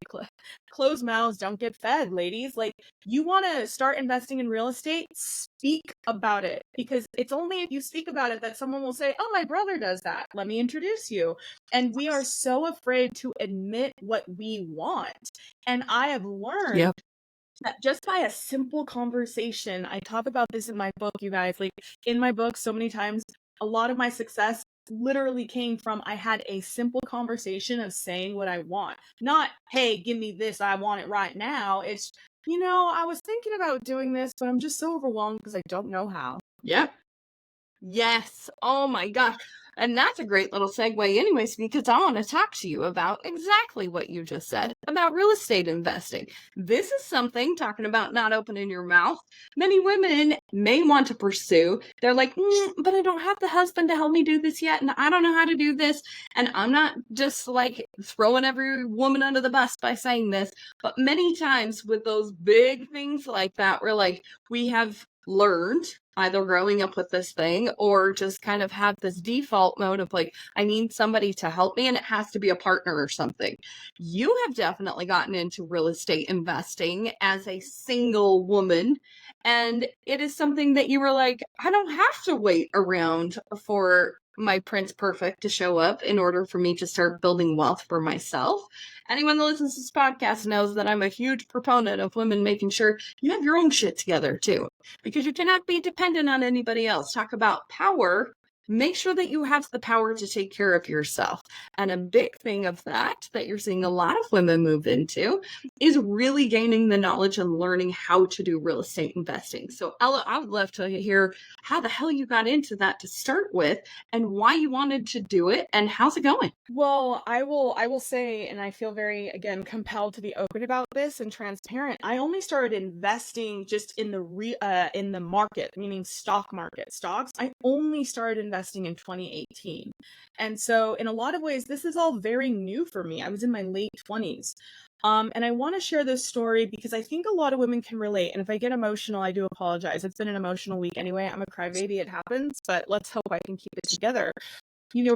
Speaker 2: closed mouths don't get fed, ladies. Like, you want to start investing in real estate, speak about it, because it's only if you speak about it that someone will say, oh, my brother does that, let me introduce you. And we are so afraid to admit what we want. And I have learned that just by a simple conversation, I talk about this in my book, you guys, like in my book, so many times, a lot of my success literally came from, I had a simple conversation of saying what I want. Not, hey, give me this, I want it right now. It's, I was thinking about doing this, but I'm just so overwhelmed because I don't know how.
Speaker 1: Yep. Yes. Oh my gosh. And that's a great little segue anyways, because I want to talk to you about exactly what you just said about real estate investing. This is something, talking about not opening your mouth, many women may want to pursue. They're like, but I don't have the husband to help me do this yet, and I don't know how to do this. And I'm not just like throwing every woman under the bus by saying this, but many times with those big things like that, we're like, we have learned either growing up with this thing or just kind of have this default mode of like, I need somebody to help me and it has to be a partner or something. You have definitely gotten into real estate investing as a single woman. And it is something that you were like, I don't have to wait around for my Prince Perfect to show up in order for me to start building wealth for myself. Anyone that listens to this podcast knows that I'm a huge proponent of women making sure you have your own shit together too, because you cannot be dependent on anybody else. Talk about power. Make sure that you have the power to take care of yourself. And a big thing of that you're seeing a lot of women move into is really gaining the knowledge and learning how to do real estate investing. So Ella, I would love to hear how the hell you got into that to start with and why you wanted to do it and how's it going?
Speaker 2: Well, I will say, and I feel very, again, compelled to be open about this and transparent. I only started investing just in the market, meaning stock market, stocks. I only started investing in 2018. And so in a lot of ways, this is all very new for me. I was in my late 20s. And I want to share this story because I think a lot of women can relate. And if I get emotional, I do apologize. It's been an emotional week anyway. I'm a crybaby. It happens, but let's hope I can keep it together.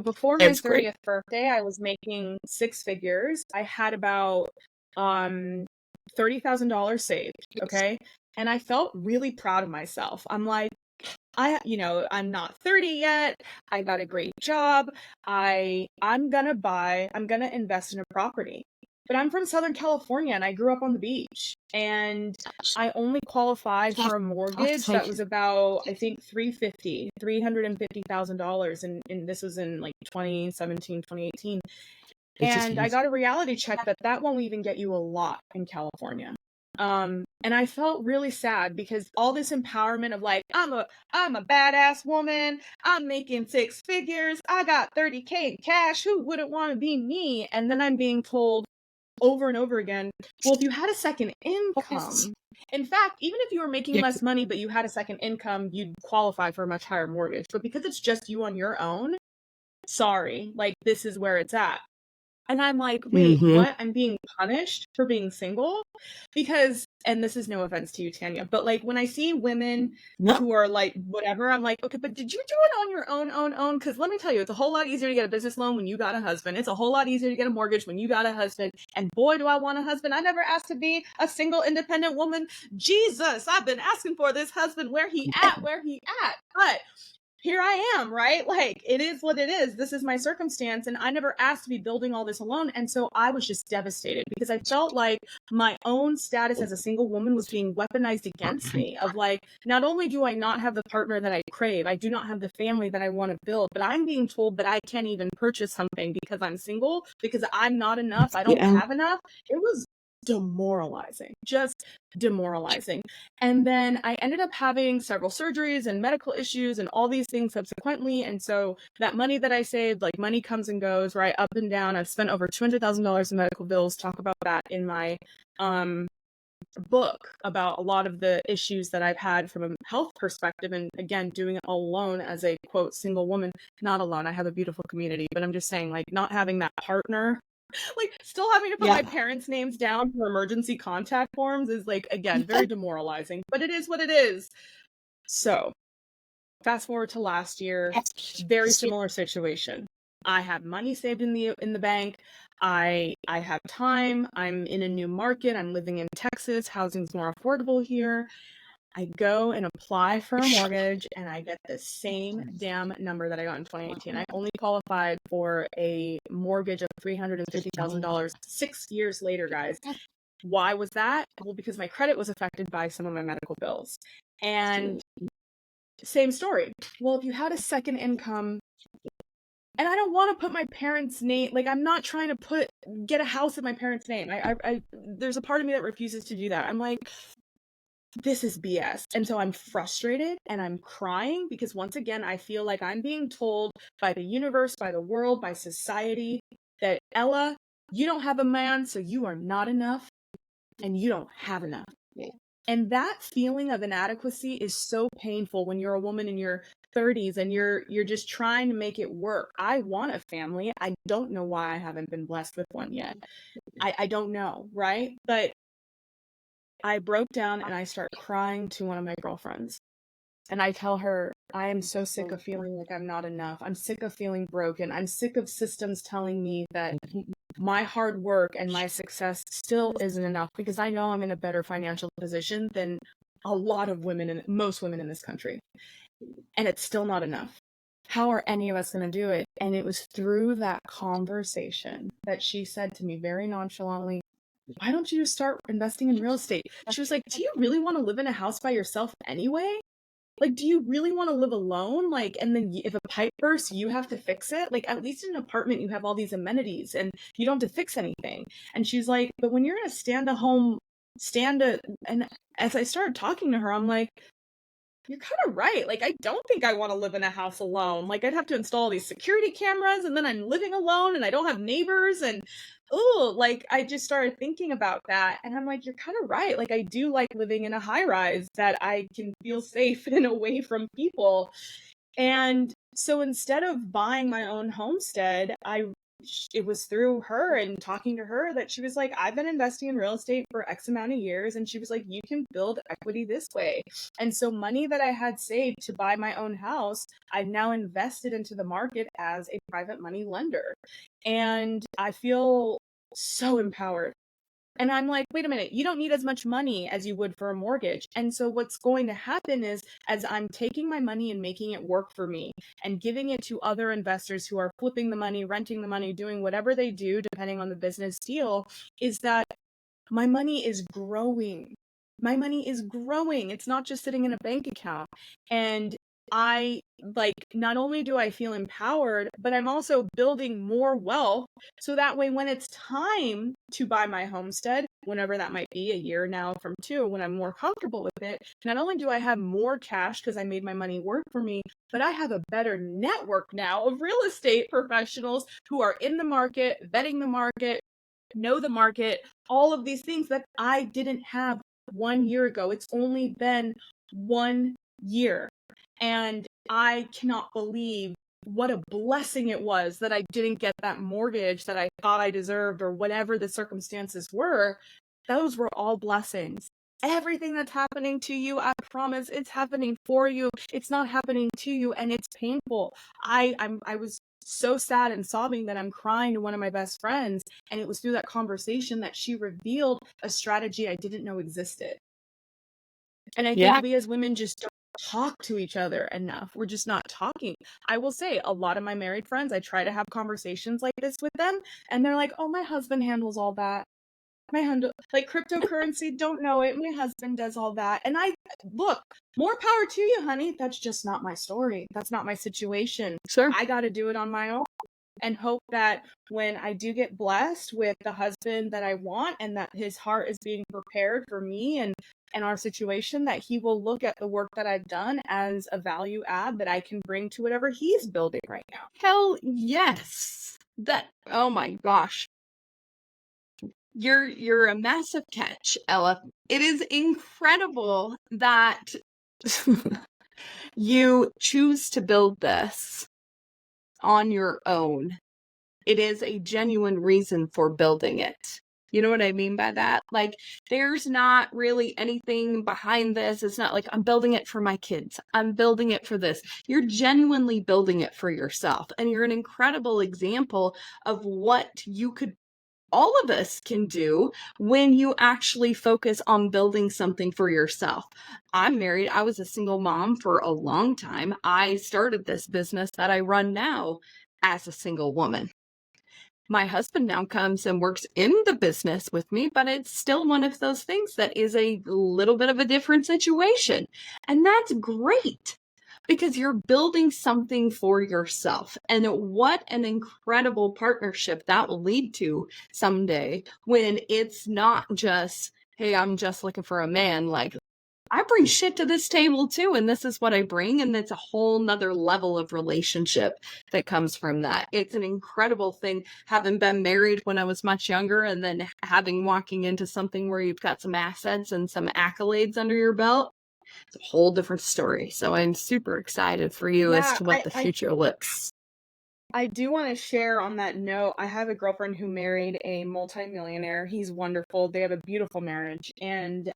Speaker 2: Before my
Speaker 1: It's great.
Speaker 2: 30th birthday, I was making six figures. I had about $30,000 saved, okay? And I felt really proud of myself. I'm like, I'm not 30 yet. I got a great job. I'm gonna invest in a property. But I'm from Southern California and I grew up on the beach. And I only qualified for a mortgage that was about, I think, $350,000. And this was in like 2017, 2018. And I got a reality check that won't even get you a lot in California. And I felt really sad because all this empowerment of like, I'm a badass woman. I'm making six figures. I got 30K in cash. Who wouldn't want to be me? And then I'm being told over and over again, well, if you had a second income, in fact, even if you were making less money, but you had a second income, you'd qualify for a much higher mortgage. But because it's just you on your own, sorry, like this is where it's at. And I'm like, wait, what? I'm being punished for being single? Because, and this is no offense to you, Tanya, but like when I see women who are like, whatever, I'm like, okay, but did you do it on your own? Because let me tell you, it's a whole lot easier to get a business loan when you got a husband. It's a whole lot easier to get a mortgage when you got a husband. And boy, do I want a husband. I never asked to be a single independent woman. Jesus, I've been asking for this husband. Where he at? But here I am, right? Like, it is what it is. This is my circumstance. And I never asked to be building all this alone. And so I was just devastated because I felt like my own status as a single woman was being weaponized against me. Of like, not only do I not have the partner that I crave, I do not have the family that I want to build, but I'm being told that I can't even purchase something because I'm single, because I'm not enough, I don't have enough. It was demoralizing, just demoralizing. And then I ended up having several surgeries and medical issues and all these things subsequently. And so that money that I saved, like money comes and goes, right? Up and down. I've spent over $200,000 in medical bills. Talk about that in my book about a lot of the issues that I've had from a health perspective. And again, doing it all alone as a quote, single woman, not alone. I have a beautiful community, but I'm just saying, like, not having that partner, like still having to put my parents' names down for emergency contact forms is like, again, very demoralizing, but it is what it is. So fast forward to last year, very similar situation. I have money saved in the bank. I have time. I'm in a new market. I'm living in Texas. Housing's more affordable here. I go and apply for a mortgage and I get the same damn number that I got in 2018. I only qualified for a mortgage of $350,000 6 years later, guys. Why was that? Well, because my credit was affected by some of my medical bills. And same story. Well, if you had a second income, and I don't want to put my parents' name, like I'm not trying to get a house in my parents' name. I there's a part of me that refuses to do that. I'm like, this is BS. And so I'm frustrated and I'm crying because once again, I feel like I'm being told by the universe, by the world, by society that Ella, you don't have a man, so you are not enough and you don't have enough. And that feeling of inadequacy is so painful when you're a woman in your 30s and you're just trying to make it work. I want a family. I don't know why I haven't been blessed with one yet. I don't know, right? But I broke down and I start crying to one of my girlfriends. And I tell her, I am so sick of feeling like I'm not enough. I'm sick of feeling broken. I'm sick of systems telling me that my hard work and my success still isn't enough because I know I'm in a better financial position than a lot of women and most women in this country. And it's still not enough. how are any of us going to do it? And it was through that conversation that she said to me very nonchalantly, why don't you just start investing in real estate? She was like, do you really want to live in a house by yourself anyway? Like, do you really want to live alone? Like, and then if a pipe bursts, you have to fix it. Like, at least in an apartment, you have all these amenities and you don't have to fix anything. And she's like, but when you're in a and as I started talking to her, I'm like, you're kind of right. Like, I don't think I want to live in a house alone. Like, I'd have to install these security cameras, and then I'm living alone and I don't have neighbors. And oh, like, I just started thinking about that. And I'm like, you're kind of right. Like, I do like living in a high rise that I can feel safe and away from people. And so instead of buying my own homestead, it was through her and talking to her that she was like, I've been investing in real estate for X amount of years. And she was like, you can build equity this way. And so money that I had saved to buy my own house, I've now invested into the market as a private money lender. And I feel so empowered. And I'm like, wait a minute, you don't need as much money as you would for a mortgage. And so what's going to happen is, as I'm taking my money and making it work for me and giving it to other investors who are flipping the money, renting the money, doing whatever they do, depending on the business deal, is that my money is growing. My money is growing. It's not just sitting in a bank account. And I like, not only do I feel empowered, but I'm also building more wealth. So that way, when it's time to buy my homestead, whenever that might be, a year now from two, when I'm more comfortable with it, not only do I have more cash because I made my money work for me, but I have a better network now of real estate professionals who are in the market, vetting the market, know the market, all of these things that I didn't have 1 year ago. It's only been 1 year. And I cannot believe what a blessing it was that I didn't get that mortgage that I thought I deserved, or whatever the circumstances were. Those were all blessings. Everything that's happening to you, I promise, it's happening for you. It's not happening to you, and it's painful. I was so sad and sobbing that I'm crying to one of my best friends, and it was through that conversation that she revealed a strategy I didn't know existed. And I think we as women just don't talk to each other enough. We're just not talking. I will say, a lot of my married friends, I try to have conversations like this with them, and they're like, oh, my husband handles all that. Like cryptocurrency, don't know it. My husband does all that. And look, more power to you, honey. That's just not my story. That's not my situation.
Speaker 1: Sure.
Speaker 2: I got to do it on my own, and hope that when I do get blessed with the husband that I want, and that his heart is being prepared for me and our situation, that he will look at the work that I've done as a value add that I can bring to whatever he's building right now.
Speaker 1: Hell yes. Oh my gosh. You're a massive catch, Ella. It is incredible that you choose to build this on your own. It is a genuine reason for building it. You know what I mean by that? Like, there's not really anything behind this. It's not like, I'm building it for my kids. I'm building it for this. You're genuinely building it for yourself. And you're an incredible example of what all of us can do when you actually focus on building something for yourself. I'm married. I was a single mom for a long time. I started this business that I run now as a single woman. My husband now comes and works in the business with me, but it's still one of those things that is a little bit of a different situation. And that's great, because you're building something for yourself. And what an incredible partnership that will lead to someday, when it's not just, hey, I'm just looking for a man. Like, I bring shit to this table too, and this is what I bring, and it's a whole nother level of relationship that comes from that. It's an incredible thing, having been married when I was much younger, and then walking into something where you've got some assets and some accolades under your belt. It's a whole different story. So I'm super excited for you as to what the future looks.
Speaker 2: I do want to share on that note. I have a girlfriend who married a multimillionaire. He's wonderful. They have a beautiful marriage. And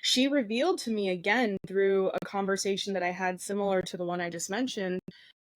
Speaker 2: she revealed to me, again, through a conversation that I had similar to the one I just mentioned,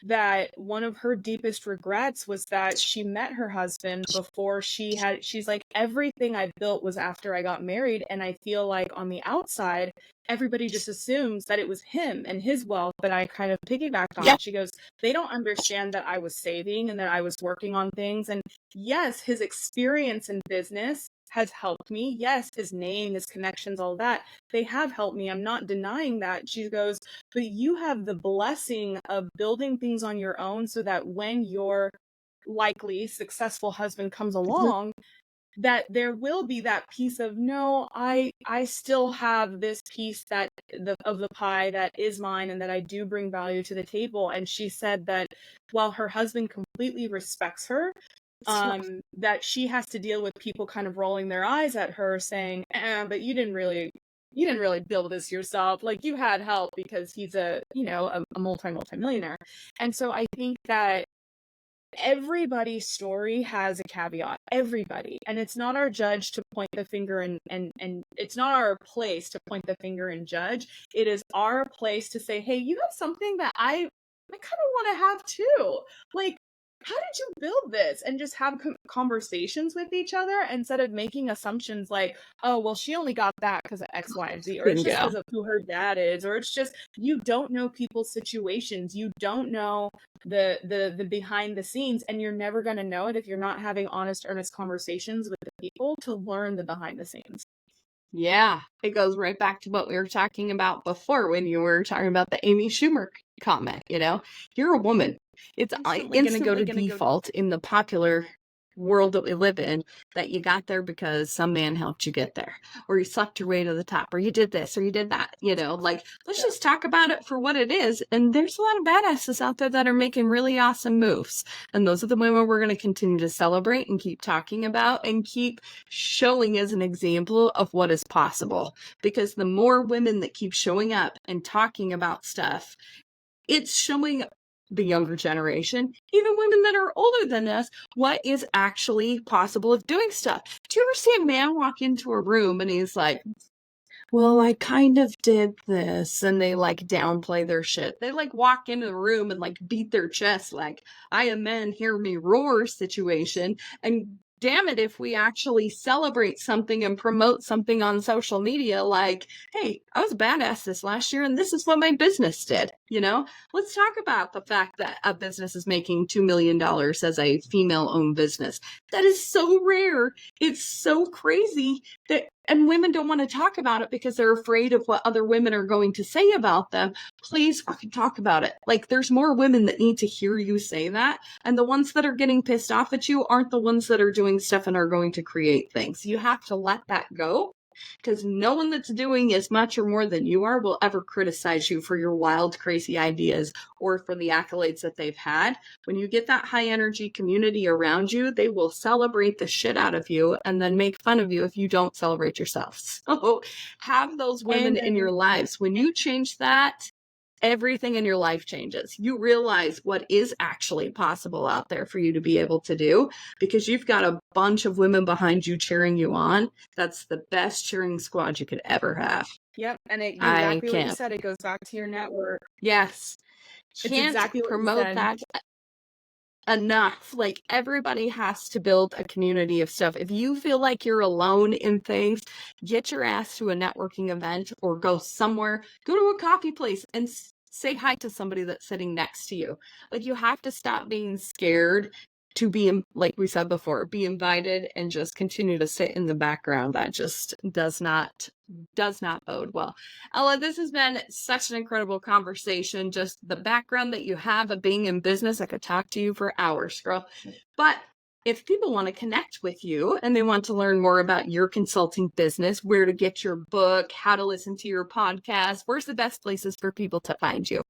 Speaker 2: that one of her deepest regrets was that she met her husband before she's like, everything I built was after I got married, and I feel like on the outside everybody just assumes that it was him and his wealth that I kind of piggybacked
Speaker 1: Yeah.
Speaker 2: on. She goes, they don't understand that I was saving and that I was working on things. And yes, his experience in business has helped me. Yes, his name, his connections, all that, they have helped me. I'm not denying that. She goes, but you have the blessing of building things on your own so that when your likely successful husband comes along, that there will be that piece of, no, I still have this piece that of the pie that is mine and that I do bring value to the table. And she said that while her husband completely respects her, that she has to deal with people kind of rolling their eyes at her saying, but you didn't really build this yourself. Like, you had help because he's a, you know, a multi-millionaire. And so I think that everybody's story has a caveat. Everybody. And it's not our judge to point the finger and it's not our place to point the finger and judge. It is our place to say, hey, you have something that I kind of want to have too. Like, how did you build this? And just have conversations with each other instead of making assumptions like, oh, well, she only got that because of X, Y, and Z, or it's just because of who her dad is, or it's just, you don't know people's situations. You don't know the behind the scenes, and you're never going to know it if you're not having honest, earnest conversations with the people to learn the behind the scenes.
Speaker 1: Yeah, it goes right back to what we were talking about before when you were talking about the Amy Schumer comment. You know, you're a woman. It's instantly going to go to default in the popular world that we live in that you got there because some man helped you get there, or you slept your way to the top, or you did this, or you did that. You know, like, let's just talk about it for what it is. And there's a lot of badasses out there that are making really awesome moves. And those are the women we're going to continue to celebrate and keep talking about and keep showing as an example of what is possible. Because the more women that keep showing up and talking about stuff, it's showing the younger generation, even women that are older than us, what is actually possible of doing stuff. Do you ever see a man walk into a room and he's like, well, I kind of did this, and they like downplay their shit. They like walk into the room and like beat their chest like, I am men, hear me roar situation. And damn it, if we actually celebrate something and promote something on social media, like, hey, I was a badass this last year and this is what my business did. You know, let's talk about the fact that a business is making $2 million as a female owned business. That is so rare. It's so crazy that, and women don't want to talk about it because they're afraid of what other women are going to say about them. Please fucking talk about it. Like, there's more women that need to hear you say that. And the ones that are getting pissed off at you aren't the ones that are doing stuff and are going to create things. You have to let that go, because no one that's doing as much or more than you are will ever criticize you for your wild, crazy ideas or for the accolades that they've had. When you get that high energy community around you, they will celebrate the shit out of you and then make fun of you if you don't celebrate yourself. So have those women in your lives. When you change that, everything in your life changes. You realize what is actually possible out there for you to be able to do, because you've got a bunch of women behind you cheering you on. That's the best cheering squad you could ever have.
Speaker 2: Yep. And exactly what you said, it goes back to your network.
Speaker 1: Yes. Can't
Speaker 2: exactly
Speaker 1: promote that enough. Like, everybody has to build a community of stuff. If you feel like you're alone in things, get your ass to a networking event or go somewhere, go to a coffee place and say hi to somebody that's sitting next to you. Like, you have to stop being scared to be, like we said before, be invited and just continue to sit in the background. That just does not bode well. Ella, this has been such an incredible conversation. Just the background that you have of being in business, I could talk to you for hours, girl. But if people want to connect with you and they want to learn more about your consulting business, where to get your book, how to listen to your podcast, where's the best places for people to find you?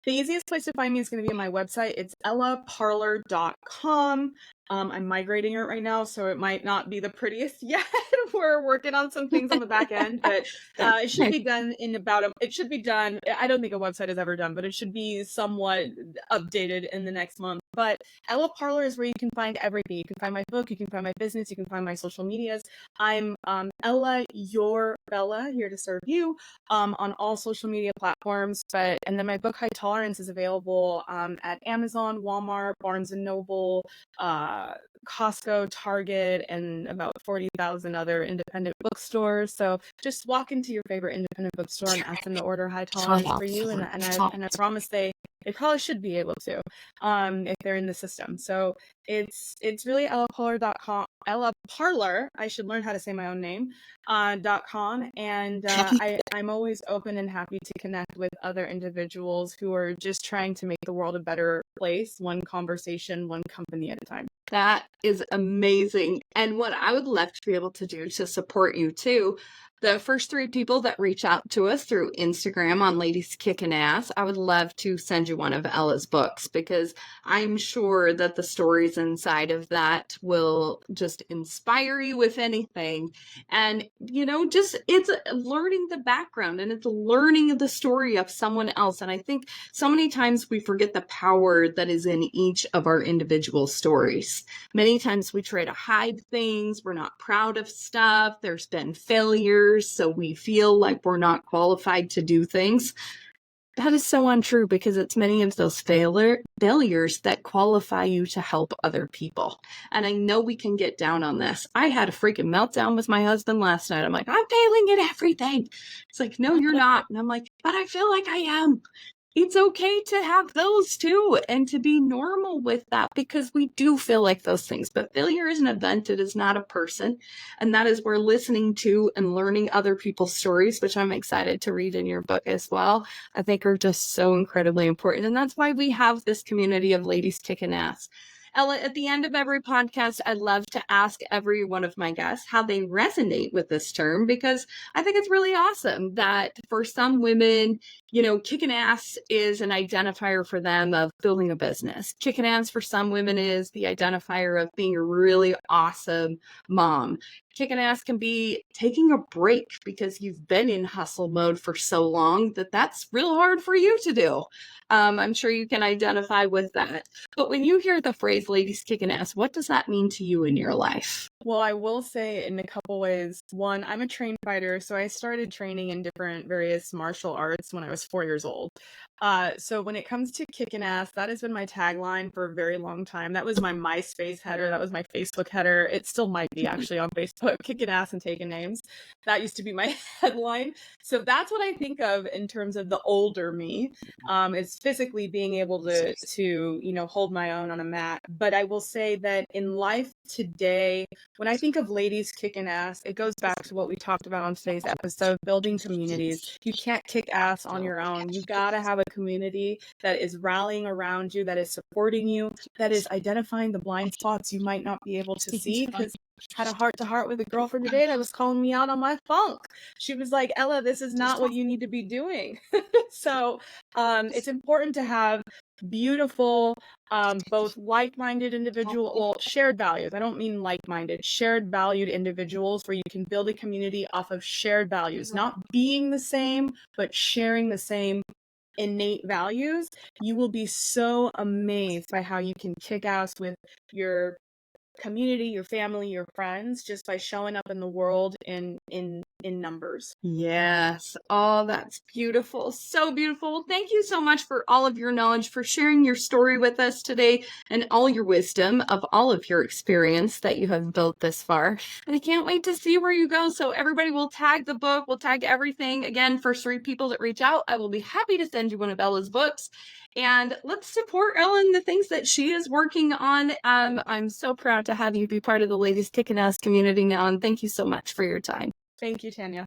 Speaker 2: The easiest place to find me is going to be on my website. It's ellaparlor.com. I'm migrating it right now, so it might not be the prettiest yet. We're working on some things on the back end, but it should be done in it should be done. I don't think a website is ever done, but it should be somewhat updated in the next month. But Ella Parlor is where you can find everything. You can find my book, you can find my business, you can find my social medias. I'm Ella, your Bella, here to serve you, on all social media platforms. And then my book High Tolerance is available at Amazon, Walmart, Barnes and Noble, Costco, Target, and about 40,000 other independent bookstores. So just walk into your favorite independent bookstore and ask them to order High Tolerance for you, and I promise they probably should be able to, if they're in the system. So it's really ellaparlor.com. Ella Parlor, I should learn how to say my own name, .com. And I'm always open and happy to connect with other individuals who are just trying to make the world a better place, one conversation, one company at a time.
Speaker 1: That is amazing. And what I would love to be able to do to support you too, the first 3 people that reach out to us through Instagram on Ladies Kicking Ass, I would love to send you one of Ella's books, because I'm sure that the stories inside of that will just inspire you, if anything. And, just it's learning the background, and it's learning the story of someone else. And I think so many times we forget the power that is in each of our individual stories. Many times we try to hide things. We're not proud of stuff. There's been failures, so we feel like we're not qualified to do things. That is so untrue, because it's many of those failures that qualify you to help other people. And I know we can get down on this. I had a freaking meltdown with my husband last night. I'm like, I'm failing at everything. It's like, no, you're not. And I'm like, but I feel like I am. It's okay to have those too, and to be normal with that, because we do feel like those things. But failure is an event. It is not a person. And that is where listening to and learning other people's stories, which I'm excited to read in your book as well, I think are just so incredibly important. And that's why we have this community of ladies kicking ass. Ella, at the end of every podcast, I'd love to ask every one of my guests how they resonate with this term, because I think it's really awesome that for some women, kicking ass is an identifier for them of building a business. Kicking ass for some women is the identifier of being a really awesome mom. Kicking ass can be taking a break because you've been in hustle mode for so long that that's real hard for you to do. I'm sure you can identify with that. But when you hear the phrase ladies kicking ass, what does that mean to you in your life?
Speaker 2: Well, I will say in a couple ways. One, I'm a trained fighter, so I started training in different various martial arts when I was 4 years old. So when it comes to kicking ass, that has been my tagline for a very long time. That was my MySpace header. That was my Facebook header. It still might be actually on Facebook, kicking ass and taking names. That used to be my headline. So that's what I think of in terms of the older me, is physically being able to hold my own on a mat. But I will say that in life today, when I think of ladies kicking ass, it goes back to what we talked about on today's episode, building communities. You can't kick ass on your own. You gotta have a community that is rallying around you, that is supporting you, that is identifying the blind spots you might not be able to see. Because I had a heart-to-heart with a girlfriend today that was calling me out on my funk. She was like, Ella, this is not what you need to be doing. So it's important to have beautiful, both like-minded shared values. I don't mean like-minded, shared valued individuals where you can build a community off of shared values, not being the same, but sharing the same innate values. You will be so amazed by how you can kick ass with your community, your family, your friends, just by showing up in the world in numbers.
Speaker 1: Yes. Oh, that's beautiful. So beautiful. Thank you so much for all of your knowledge, for sharing your story with us today, and all your wisdom of all of your experience that you have built this far. And I can't wait to see where you go. So everybody will tag the book. We'll tag everything. Again, for 3 people that reach out, I will be happy to send you one of Ella's books. And let's support Ella in the things that she is working on. I'm so proud to have you be part of the Ladies Kicking Ass community now. And thank you so much for your time.
Speaker 2: Thank you, Tanya.